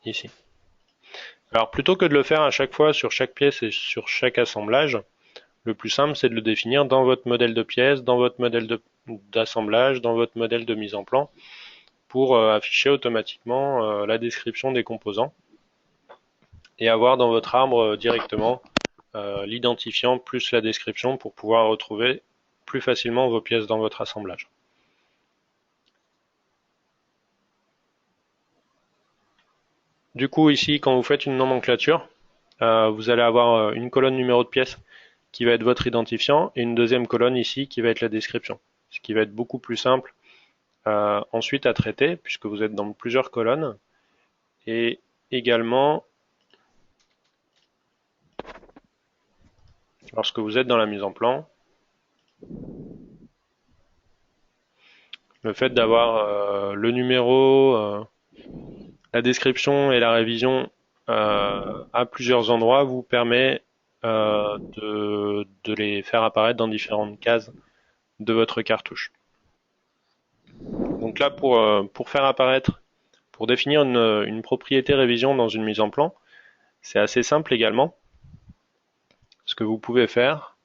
ici. Alors plutôt que de le faire à chaque fois sur chaque pièce et sur chaque assemblage, le plus simple c'est de le définir dans votre modèle de pièce, dans votre modèle d'assemblage, dans votre modèle de mise en plan pour afficher automatiquement la description des composants et avoir dans votre arbre directement l'identifiant plus la description pour pouvoir retrouver plus facilement vos pièces dans votre assemblage. Du coup ici quand vous faites une nomenclature, vous allez avoir une colonne numéro de pièce qui va être votre identifiant et une deuxième colonne ici qui va être la description. Ce qui va être beaucoup plus simple ensuite à traiter puisque vous êtes dans plusieurs colonnes et également lorsque vous êtes dans la mise en plan, le fait d'avoir le numéro, la description et la révision à plusieurs endroits vous permet de les faire apparaître dans différentes cases de votre cartouche. Donc là, pour faire apparaître, pour définir une propriété révision dans une mise en plan, c'est assez simple également. Ce que vous pouvez faire,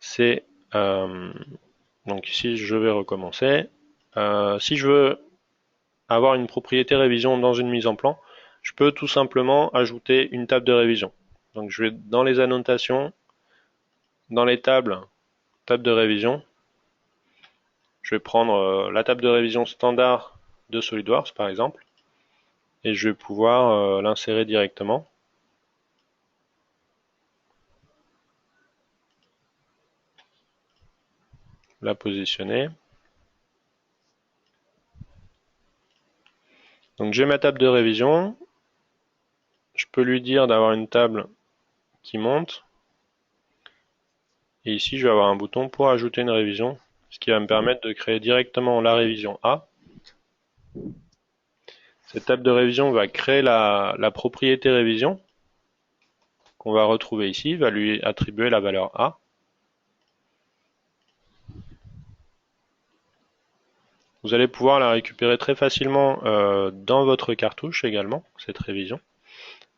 c'est donc ici je vais recommencer. Si je veux avoir une propriété révision dans une mise en plan, je peux tout simplement ajouter une table de révision. Donc je vais dans les annotations, dans les tables, table de révision, je vais prendre la table de révision standard de SolidWorks par exemple, et je vais pouvoir l'insérer directement, la positionner. Donc j'ai ma table de révision, je peux lui dire d'avoir une table qui monte, et ici je vais avoir un bouton pour ajouter une révision, ce qui va me permettre de créer directement la révision A. Cette table de révision va créer la propriété révision qu'on va retrouver ici, va lui attribuer la valeur A. Vous allez pouvoir la récupérer très facilement dans votre cartouche également, cette révision.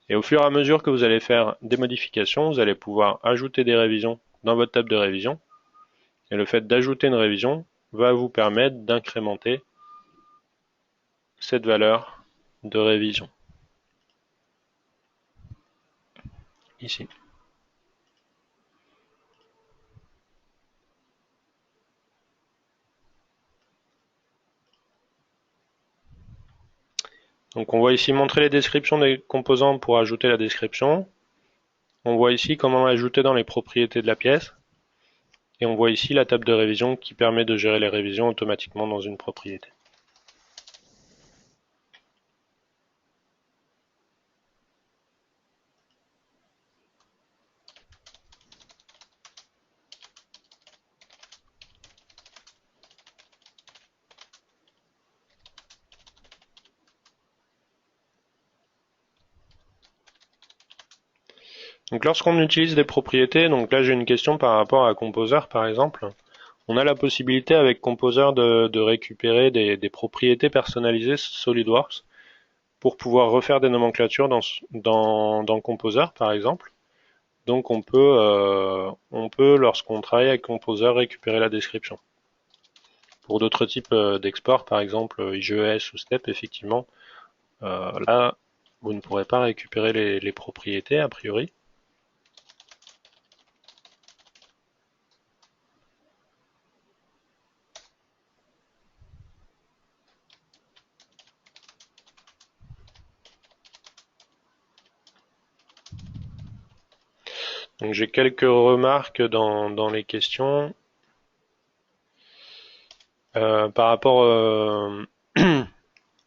Et au fur et à mesure que vous allez faire des modifications, vous allez pouvoir ajouter des révisions dans votre table de révision. Et le fait d'ajouter une révision va vous permettre d'incrémenter cette valeur de révision. Ici. Donc on voit ici montrer les descriptions des composants pour ajouter la description. On voit ici comment ajouter dans les propriétés de la pièce. Et on voit ici la table de révision qui permet de gérer les révisions automatiquement dans une propriété. Donc lorsqu'on utilise des propriétés, donc là j'ai une question par rapport à Composer par exemple, on a la possibilité avec Composer de récupérer des propriétés personnalisées SolidWorks pour pouvoir refaire des nomenclatures dans Composer par exemple. Donc on peut lorsqu'on travaille avec Composer récupérer la description. Pour d'autres types d'export, par exemple IGES ou STEP, effectivement, là vous ne pourrez pas récupérer les propriétés a priori. Donc j'ai quelques remarques dans les questions. Par rapport,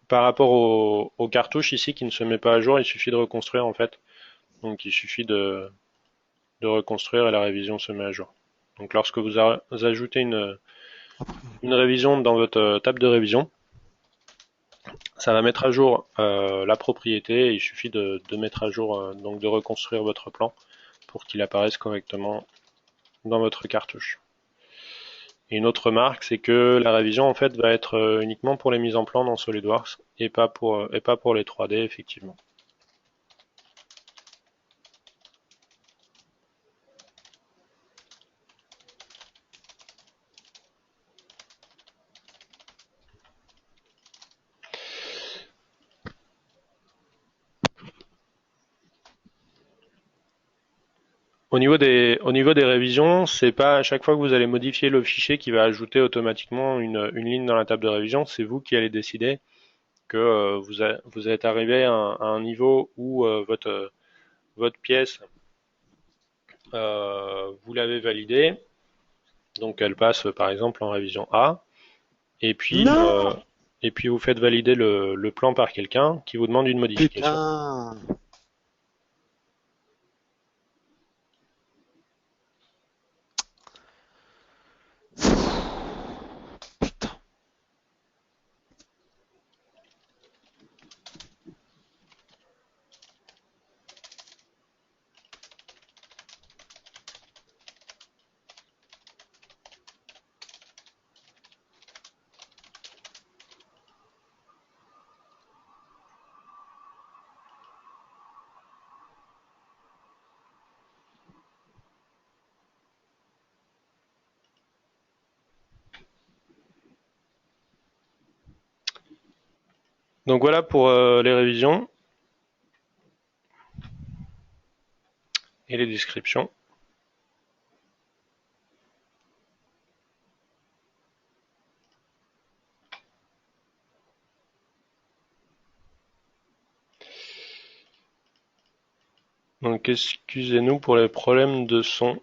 par rapport aux cartouches ici qui ne se met pas à jour, il suffit de reconstruire en fait. Donc il suffit de reconstruire et la révision se met à jour. Donc lorsque vous ajoutez une révision dans votre table de révision, ça va mettre à jour la propriété et il suffit de mettre à jour, donc de reconstruire votre plan pour qu'il apparaisse correctement dans votre cartouche. Et une autre remarque, c'est que la révision en fait va être uniquement pour les mises en plan dans SolidWorks et pas pour les 3D effectivement. Au niveau des révisions, c'est pas à chaque fois que vous allez modifier le fichier qui va ajouter automatiquement une ligne dans la table de révision, c'est vous qui allez décider que vous êtes arrivé à un niveau où votre pièce, vous l'avez validée, donc elle passe par exemple en révision A, et puis, Non, vous faites valider le plan par quelqu'un qui vous demande une modification. putain. Putain. Donc voilà pour les révisions et les descriptions. Donc excusez-nous pour les problèmes de son.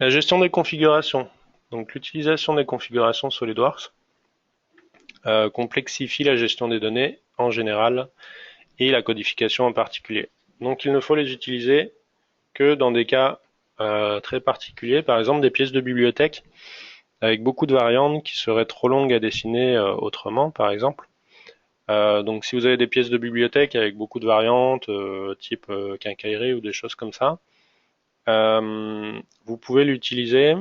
La gestion des configurations. Donc l'utilisation des configurations SolidWorks complexifie la gestion des données en général et la codification en particulier. Donc il ne faut les utiliser que dans des cas très particuliers, par exemple des pièces de bibliothèque avec beaucoup de variantes qui seraient trop longues à dessiner autrement, par exemple. Donc si vous avez des pièces de bibliothèque avec beaucoup de variantes, type quincaillerie ou des choses comme ça, vous pouvez l'utiliser,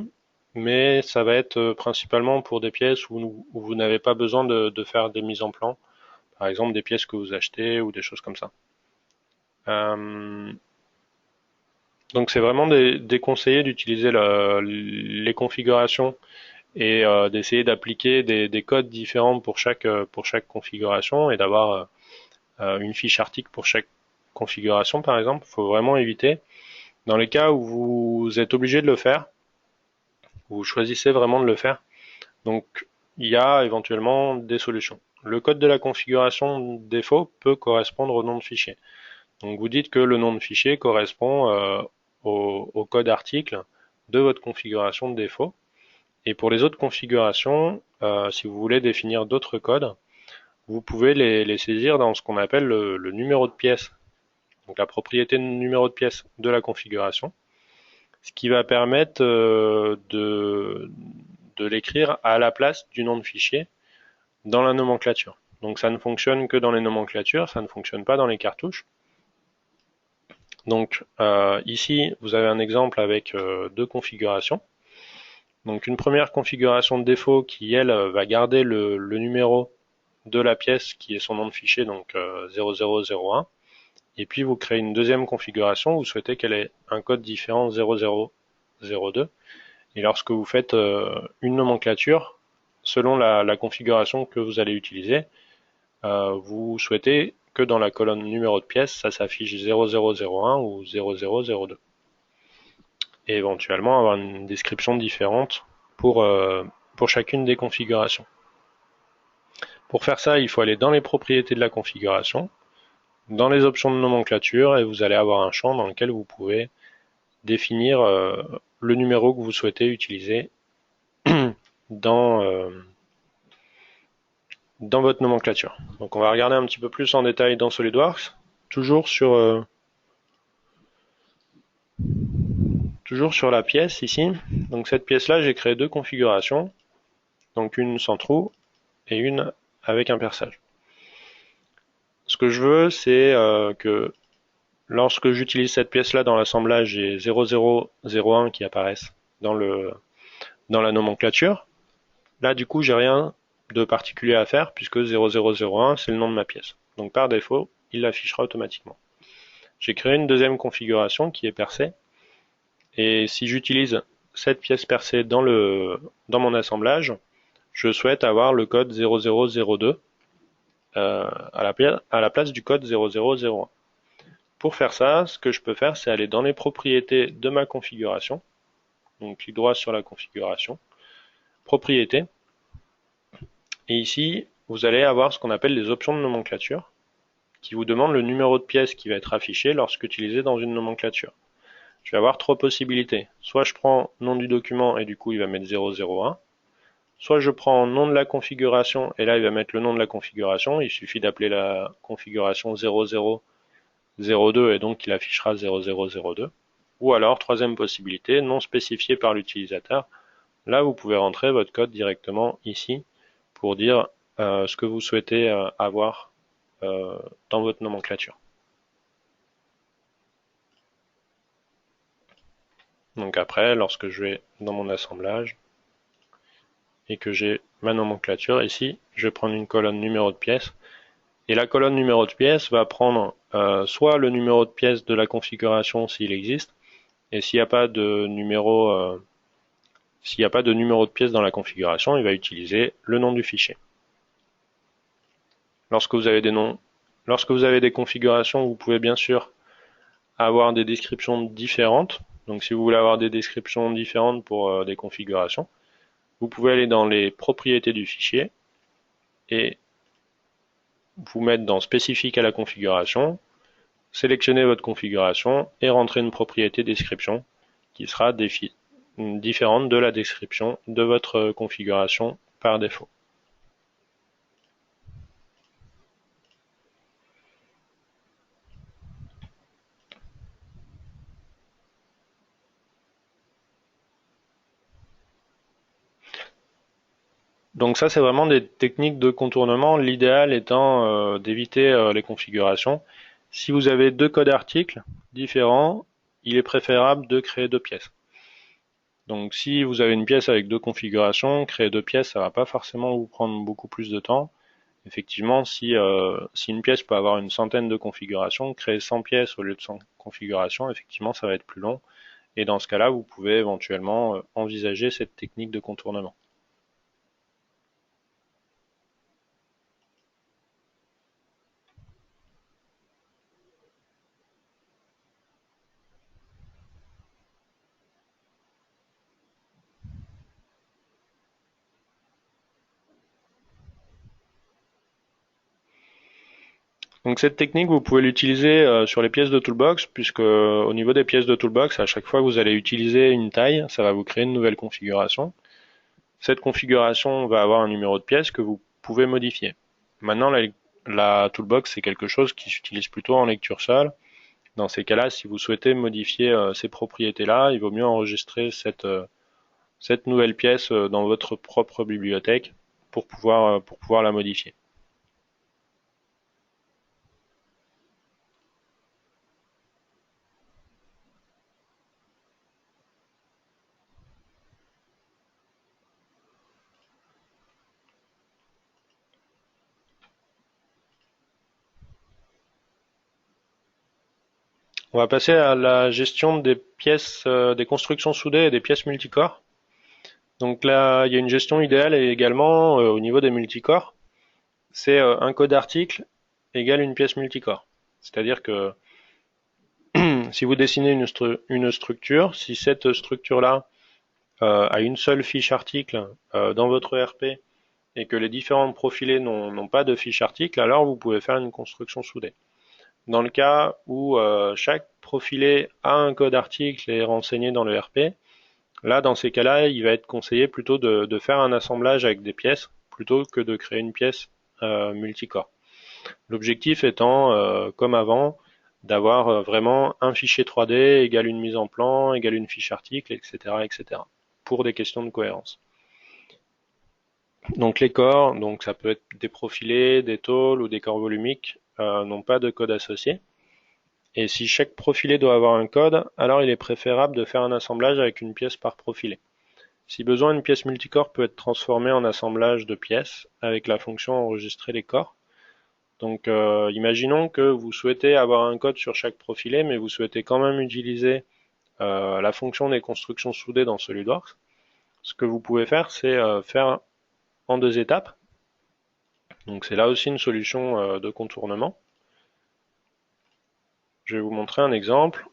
mais ça va être principalement pour des pièces où vous n'avez pas besoin de faire des mises en plan, par exemple des pièces que vous achetez ou des choses comme ça. Euh, donc c'est vraiment déconseillé d'utiliser les configurations et d'essayer d'appliquer des codes différents pour chaque configuration et d'avoir une fiche article pour chaque configuration par exemple. Il faut vraiment éviter. Dans les cas où vous êtes obligé de le faire, vous choisissez vraiment de le faire. Donc il y a éventuellement des solutions. Le code de la configuration défaut peut correspondre au nom de fichier. Donc vous dites que le nom de fichier correspond au code article de votre configuration de défaut. Et pour les autres configurations, si vous voulez définir d'autres codes, vous pouvez les saisir dans ce qu'on appelle le numéro de pièce, donc la propriété de numéro de pièce de la configuration, ce qui va permettre de l'écrire à la place du nom de fichier dans la nomenclature. Donc ça ne fonctionne que dans les nomenclatures, ça ne fonctionne pas dans les cartouches. Donc ici, vous avez un exemple avec deux configurations. Donc une première configuration de défaut qui, elle, va garder le numéro de la pièce qui est son nom de fichier, donc 0001. Et puis vous créez une deuxième configuration, vous souhaitez qu'elle ait un code différent 0002. Et lorsque vous faites une nomenclature, selon la configuration que vous allez utiliser, vous souhaitez que dans la colonne numéro de pièce, ça s'affiche 0001 ou 0002. Et éventuellement avoir une description différente pour chacune des configurations. Pour faire ça, il faut aller dans les propriétés de la configuration, dans les options de nomenclature, et vous allez avoir un champ dans lequel vous pouvez définir le numéro que vous souhaitez utiliser dans, dans votre nomenclature. Donc on va regarder un petit peu plus en détail dans SolidWorks, toujours sur, euh, toujours sur la pièce ici. Donc cette pièce-là, j'ai créé deux configurations, donc une sans trou et une avec un perçage. Ce que je veux, c'est que lorsque j'utilise cette pièce-là dans l'assemblage, j'ai 0001 qui apparaissent dans la nomenclature. Là, du coup, j'ai rien de particulier à faire puisque 0001, c'est le nom de ma pièce. Donc par défaut, il l'affichera automatiquement. J'ai créé une deuxième configuration qui est percée. Et si j'utilise cette pièce percée dans mon assemblage, je souhaite avoir le code 0002 à la place du code 0001. Pour faire ça, ce que je peux faire, c'est aller dans les propriétés de ma configuration. Donc clic droit sur la configuration, propriétés. Et ici, vous allez avoir ce qu'on appelle les options de nomenclature, qui vous demandent le numéro de pièce qui va être affiché lorsque utilisé dans une nomenclature. Je vais avoir trois possibilités. Soit je prends nom du document et du coup il va mettre 001. Soit je prends nom de la configuration et là il va mettre le nom de la configuration. Il suffit d'appeler la configuration 0002 et donc il affichera 0002. Ou alors, troisième possibilité, non spécifié par l'utilisateur. Là, vous pouvez rentrer votre code directement ici pour dire ce que vous souhaitez avoir dans votre nomenclature. Donc après, lorsque je vais dans mon assemblage et que j'ai ma nomenclature ici, je vais prendre une colonne numéro de pièce. Et la colonne numéro de pièce va prendre soit le numéro de pièce de la configuration s'il existe, et s'il n'y a pas de numéro de pièce dans la configuration, il va utiliser le nom du fichier. Lorsque vous avez des configurations, vous pouvez bien sûr avoir des descriptions différentes. Donc si vous voulez avoir des descriptions différentes pour des configurations, vous pouvez aller dans les propriétés du fichier et vous mettre dans spécifique à la configuration, sélectionner votre configuration et rentrer une propriété description qui sera différente de la description de votre configuration par défaut. Donc ça, c'est vraiment des techniques de contournement, l'idéal étant d'éviter les configurations. Si vous avez deux codes articles différents, il est préférable de créer deux pièces. Donc si vous avez une pièce avec deux configurations, créer deux pièces, ça va pas forcément vous prendre beaucoup plus de temps. Effectivement, si une pièce peut avoir une centaine de configurations, créer 100 pièces au lieu de 100 configurations, effectivement, ça va être plus long. Et dans ce cas-là, vous pouvez éventuellement envisager cette technique de contournement. Donc cette technique, vous pouvez l'utiliser sur les pièces de Toolbox, puisque au niveau des pièces de Toolbox, à chaque fois que vous allez utiliser une taille, ça va vous créer une nouvelle configuration. Cette configuration va avoir un numéro de pièce que vous pouvez modifier. Maintenant, la Toolbox, c'est quelque chose qui s'utilise plutôt en lecture seule. Dans ces cas-là, si vous souhaitez modifier ces propriétés-là, il vaut mieux enregistrer cette nouvelle pièce dans votre propre bibliothèque pour pouvoir la modifier. On va passer à la gestion des pièces, des constructions soudées et des pièces multicorps. Donc là, il y a une gestion idéale et également au niveau des multicorps. C'est un code article égale une pièce multicore. C'est-à-dire que si vous dessinez une structure, si cette structure-là a une seule fiche article dans votre ERP et que les différents profilés n'ont pas de fiche article, alors vous pouvez faire une construction soudée. Dans le cas où chaque profilé a un code article et est renseigné dans le RP, là, dans ces cas-là, il va être conseillé plutôt de faire un assemblage avec des pièces plutôt que de créer une pièce multicore. L'objectif étant, comme avant, d'avoir vraiment un fichier 3D égale une mise en plan, égale une fiche article, etc., etc., pour des questions de cohérence. Donc les corps, donc ça peut être des profilés, des tôles ou des corps volumiques, n'ont pas de code associé. Et si chaque profilé doit avoir un code, alors il est préférable de faire un assemblage avec une pièce par profilé. Si besoin, une pièce multicore peut être transformée en assemblage de pièces avec la fonction enregistrer les corps. Donc imaginons que vous souhaitez avoir un code sur chaque profilé, mais vous souhaitez quand même utiliser la fonction des constructions soudées dans SolidWorks. Ce que vous pouvez faire, c'est faire en deux étapes. Donc c'est là aussi une solution de contournement. Je vais vous montrer un exemple.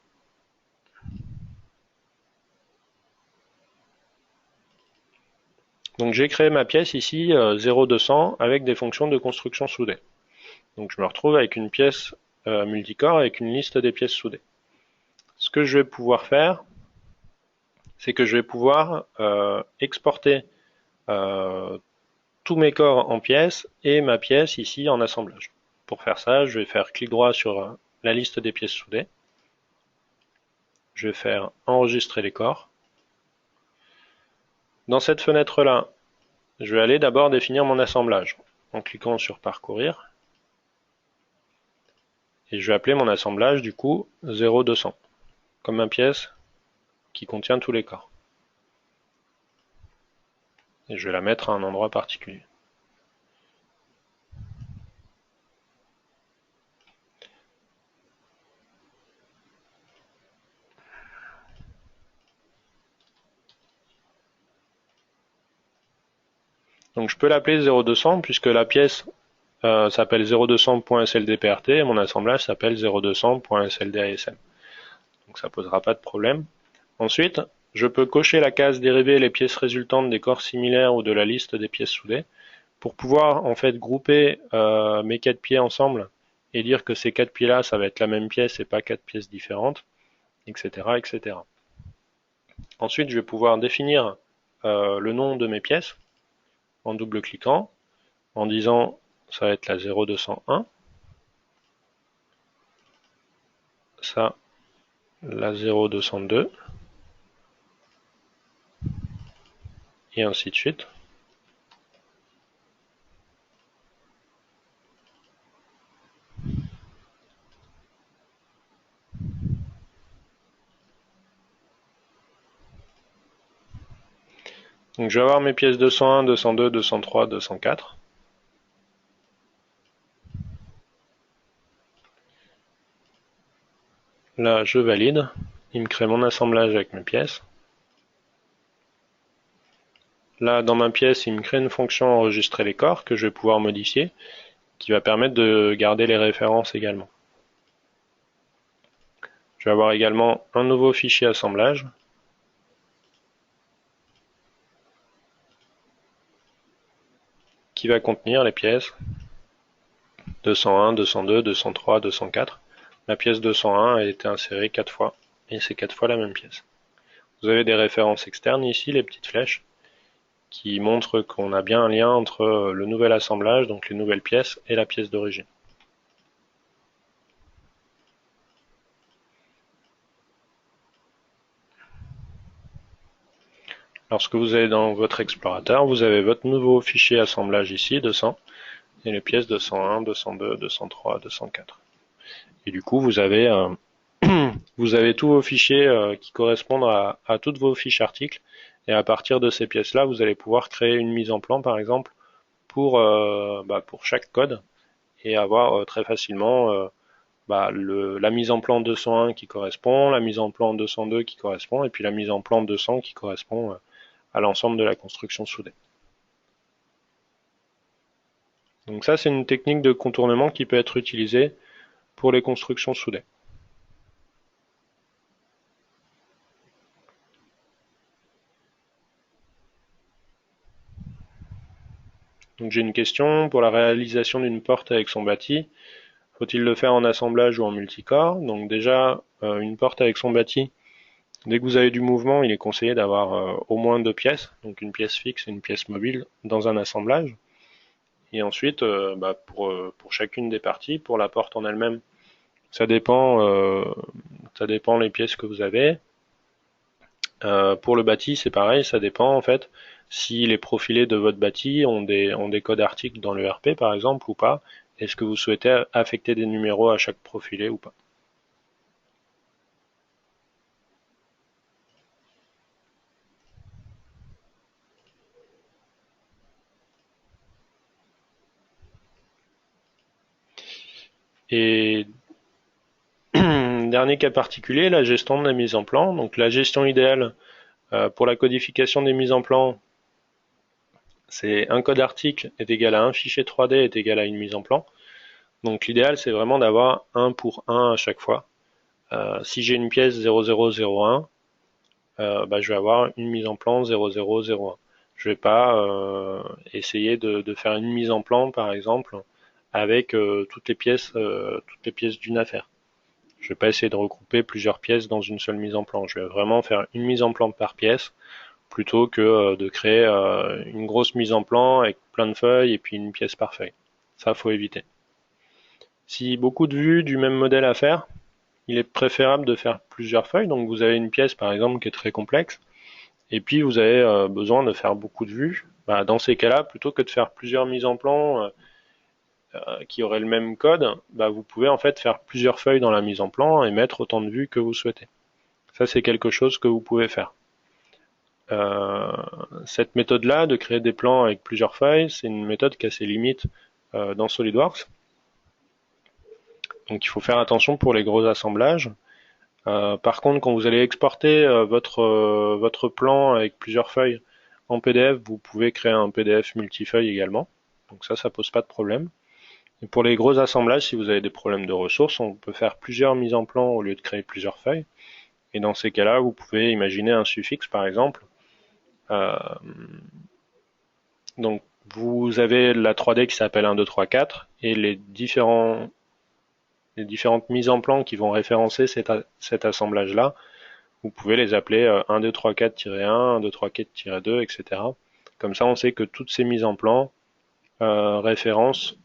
Donc j'ai créé ma pièce ici 0200 avec des fonctions de construction soudée. Donc je me retrouve avec une pièce multicore avec une liste des pièces soudées. Ce que je vais pouvoir faire, c'est que je vais pouvoir exporter tous mes corps en pièces et ma pièce ici en assemblage. Pour faire ça, je vais faire clic droit sur la liste des pièces soudées. Je vais faire enregistrer les corps. Dans cette fenêtre-là, je vais aller d'abord définir mon assemblage en cliquant sur parcourir. Et je vais appeler mon assemblage du coup 0200, comme ma pièce qui contient tous les corps. Et je vais la mettre à un endroit particulier. Donc je peux l'appeler 0200 puisque la pièce s'appelle 0200.sldprt et mon assemblage s'appelle 0200.sldasm. Donc ça posera pas de problème. Ensuite, je peux cocher la case dériver les pièces résultantes des corps similaires ou de la liste des pièces soudées pour pouvoir en fait grouper mes quatre pieds ensemble et dire que ces quatre pieds-là, ça va être la même pièce et pas quatre pièces différentes, etc., etc. Ensuite, je vais pouvoir définir le nom de mes pièces en double-cliquant, en disant ça va être la 0201, ça la 0202, et ainsi de suite. Donc je vais avoir mes pièces 201, 202, 203, 204. Là, je valide. Il me crée mon assemblage avec mes pièces. Là, dans ma pièce, il me crée une fonction enregistrer les corps que je vais pouvoir modifier, qui va permettre de garder les références également. Je vais avoir également un nouveau fichier assemblage qui va contenir les pièces 201, 202, 203, 204. La pièce 201 a été insérée 4 fois, et c'est 4 fois la même pièce. Vous avez des références externes ici, les petites flèches, qui montrent qu'on a bien un lien entre le nouvel assemblage, donc les nouvelles pièces, et la pièce d'origine. Lorsque vous allez dans votre explorateur, vous avez votre nouveau fichier assemblage ici, 200, et les pièces 201, 202, 203, 204. Et du coup, vous avez tous vos fichiers qui correspondent à toutes vos fiches articles. Et à partir de ces pièces-là, vous allez pouvoir créer une mise en plan, par exemple, pour chaque code et avoir très facilement la mise en plan 201 qui correspond, la mise en plan 202 qui correspond, et puis la mise en plan 200 qui correspond à l'ensemble de la construction soudée. Donc ça, c'est une technique de contournement qui peut être utilisée pour les constructions soudées. Donc j'ai une question pour la réalisation d'une porte avec son bâti. Faut-il le faire en assemblage ou en multicore? Donc déjà, une porte avec son bâti, dès que vous avez du mouvement, il est conseillé d'avoir au moins 2 pièces, donc une pièce fixe et une pièce mobile dans un assemblage. Et ensuite, pour chacune des parties, pour la porte en elle-même, ça dépend les pièces que vous avez. Pour le bâti, c'est pareil, ça dépend en fait si les profilés de votre bâti ont des codes articles dans le RP par exemple ou pas. Est-ce que vous souhaitez affecter des numéros à chaque profilé ou pas? Et dernier cas particulier, la gestion de la mise en plan. Donc la gestion idéale pour la codification des mises en plan, c'est un code article est égal à un fichier 3D est égal à une mise en plan. Donc l'idéal c'est vraiment d'avoir 1 pour 1 à chaque fois. Si j'ai une pièce 0001, je vais avoir une mise en plan 0001. Je vais pas essayer de faire une mise en plan par exemple avec toutes les pièces d'une affaire. Je vais pas essayer de regrouper plusieurs pièces dans une seule mise en plan. Je vais vraiment faire une mise en plan par pièce plutôt que de créer une grosse mise en plan avec plein de feuilles et puis une pièce par feuille. Ça, faut éviter. Si beaucoup de vues du même modèle à faire, il est préférable de faire plusieurs feuilles. Donc vous avez une pièce par exemple qui est très complexe et puis vous avez besoin de faire beaucoup de vues. Dans ces cas-là, plutôt que de faire plusieurs mises en plan qui auraient le même code, vous pouvez en fait faire plusieurs feuilles dans la mise en plan et mettre autant de vues que vous souhaitez. Ça, c'est quelque chose que vous pouvez faire. Cette méthode-là, de créer des plans avec plusieurs feuilles, c'est une méthode qui a ses limites dans SolidWorks. Donc il faut faire attention pour les gros assemblages. Par contre, quand vous allez exporter votre plan avec plusieurs feuilles en PDF, vous pouvez créer un PDF multifeuille également. Donc ça pose pas de problème. Et pour les gros assemblages, si vous avez des problèmes de ressources, on peut faire plusieurs mises en plan au lieu de créer plusieurs feuilles. Et dans ces cas-là, vous pouvez imaginer un suffixe par exemple. Donc vous avez la 3D qui s'appelle 1, 2, 3, 4 et les différentes mises en plan qui vont référencer cet assemblage-là. Vous pouvez les appeler 1, 2, 3, 4-1, 1, 2, 3, 4-2, etc. Comme ça, on sait que toutes ces mises en plan référencent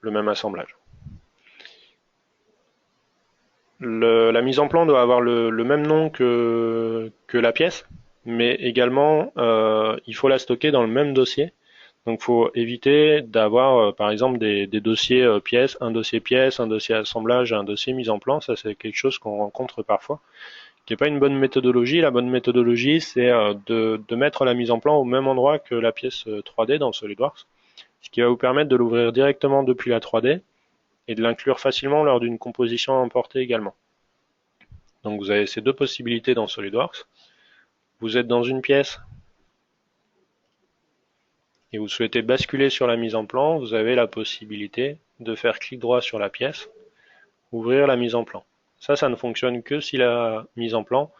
le même assemblage. La mise en plan doit avoir le même nom que la pièce, mais également il faut la stocker dans le même dossier. Donc il faut éviter d'avoir par exemple des dossiers pièces, un dossier assemblage, un dossier mise en plan. Ça c'est quelque chose qu'on rencontre parfois, qui n'est pas une bonne méthodologie. La bonne méthodologie, c'est de mettre la mise en plan au même endroit que la pièce 3D dans SolidWorks, ce qui va vous permettre de l'ouvrir directement depuis la 3D et de l'inclure facilement lors d'une composition à emporter également. Donc vous avez ces deux possibilités dans SolidWorks. Vous êtes dans une pièce et vous souhaitez basculer sur la mise en plan, vous avez la possibilité de faire clic droit sur la pièce, ouvrir la mise en plan. Ça ne fonctionne que si la mise en plan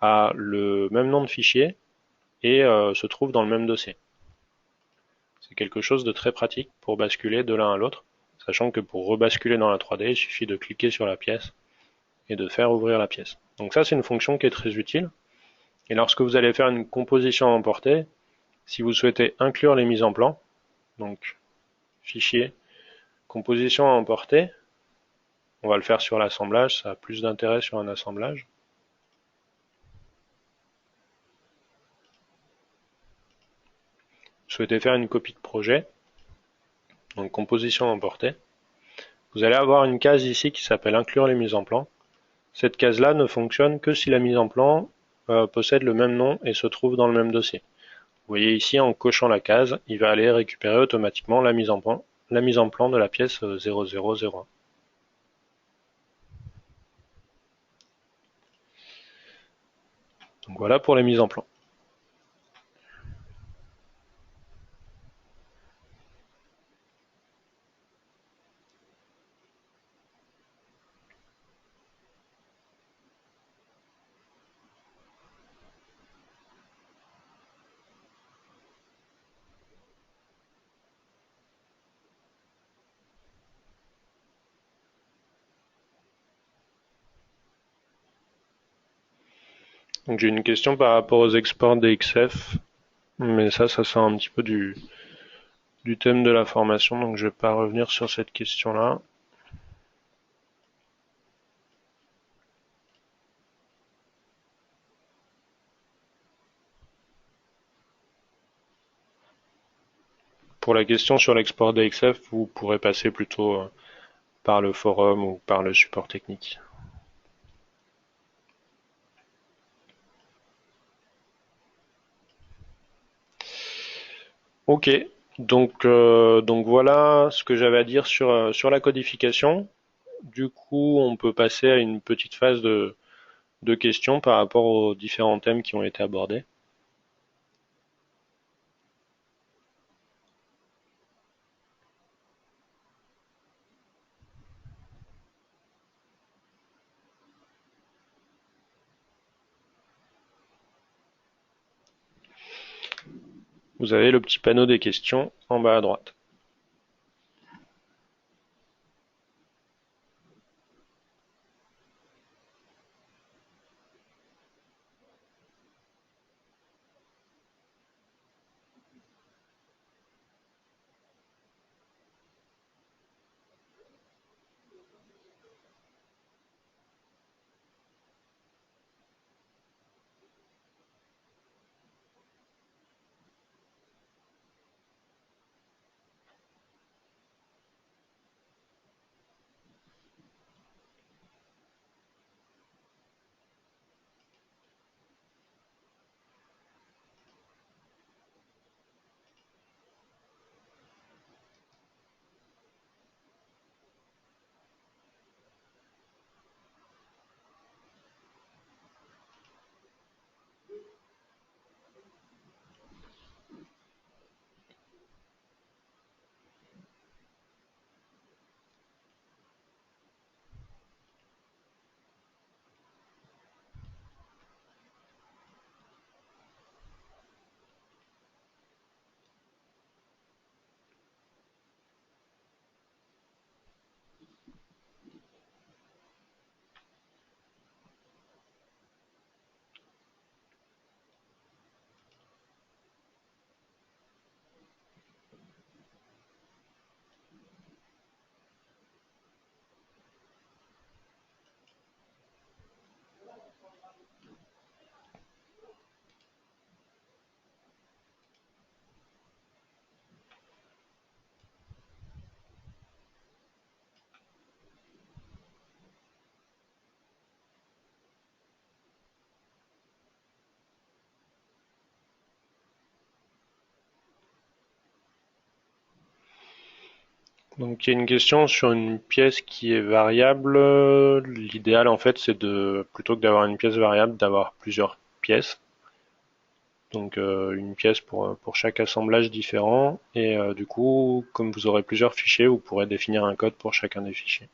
a le même nom de fichier et se trouve dans le même dossier. C'est quelque chose de très pratique pour basculer de l'un à l'autre, sachant que pour rebasculer dans la 3D, il suffit de cliquer sur la pièce et de faire ouvrir la pièce. Donc ça, c'est une fonction qui est très utile. Et lorsque vous allez faire une composition à emporter, si vous souhaitez inclure les mises en plan, donc fichier, composition à emporter, on va le faire sur l'assemblage, ça a plus d'intérêt sur un assemblage. Vous souhaitez faire une copie de projet, donc composition à emporter. Vous allez avoir une case ici qui s'appelle inclure les mises en plan. Cette case-là ne fonctionne que si la mise en plan possède le même nom et se trouve dans le même dossier. Vous voyez ici, en cochant la case, il va aller récupérer automatiquement la mise en plan de la pièce 0001. Donc voilà pour les mises en plan. Donc j'ai une question par rapport aux exports DXF, mais ça sort un petit peu du thème de la formation, donc je ne vais pas revenir sur cette question-là. Pour la question sur l'export DXF, vous pourrez passer plutôt par le forum ou par le support technique. Ok, donc voilà ce que j'avais à dire sur la codification. Du coup, on peut passer à une petite phase de questions par rapport aux différents thèmes qui ont été abordés. Vous avez le petit panneau des questions en bas à droite. Donc il y a une question sur une pièce qui est variable. L'idéal en fait c'est de plutôt que d'avoir une pièce variable, d'avoir plusieurs pièces. Donc une pièce pour chaque assemblage différent. Et du coup, comme vous aurez plusieurs fichiers, vous pourrez définir un code pour chacun des fichiers.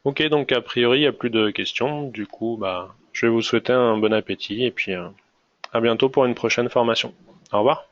Ok, donc a priori il n'y a plus de questions. Du coup, bah, je vais vous souhaiter un bon appétit et puis à bientôt pour une prochaine formation. Au revoir.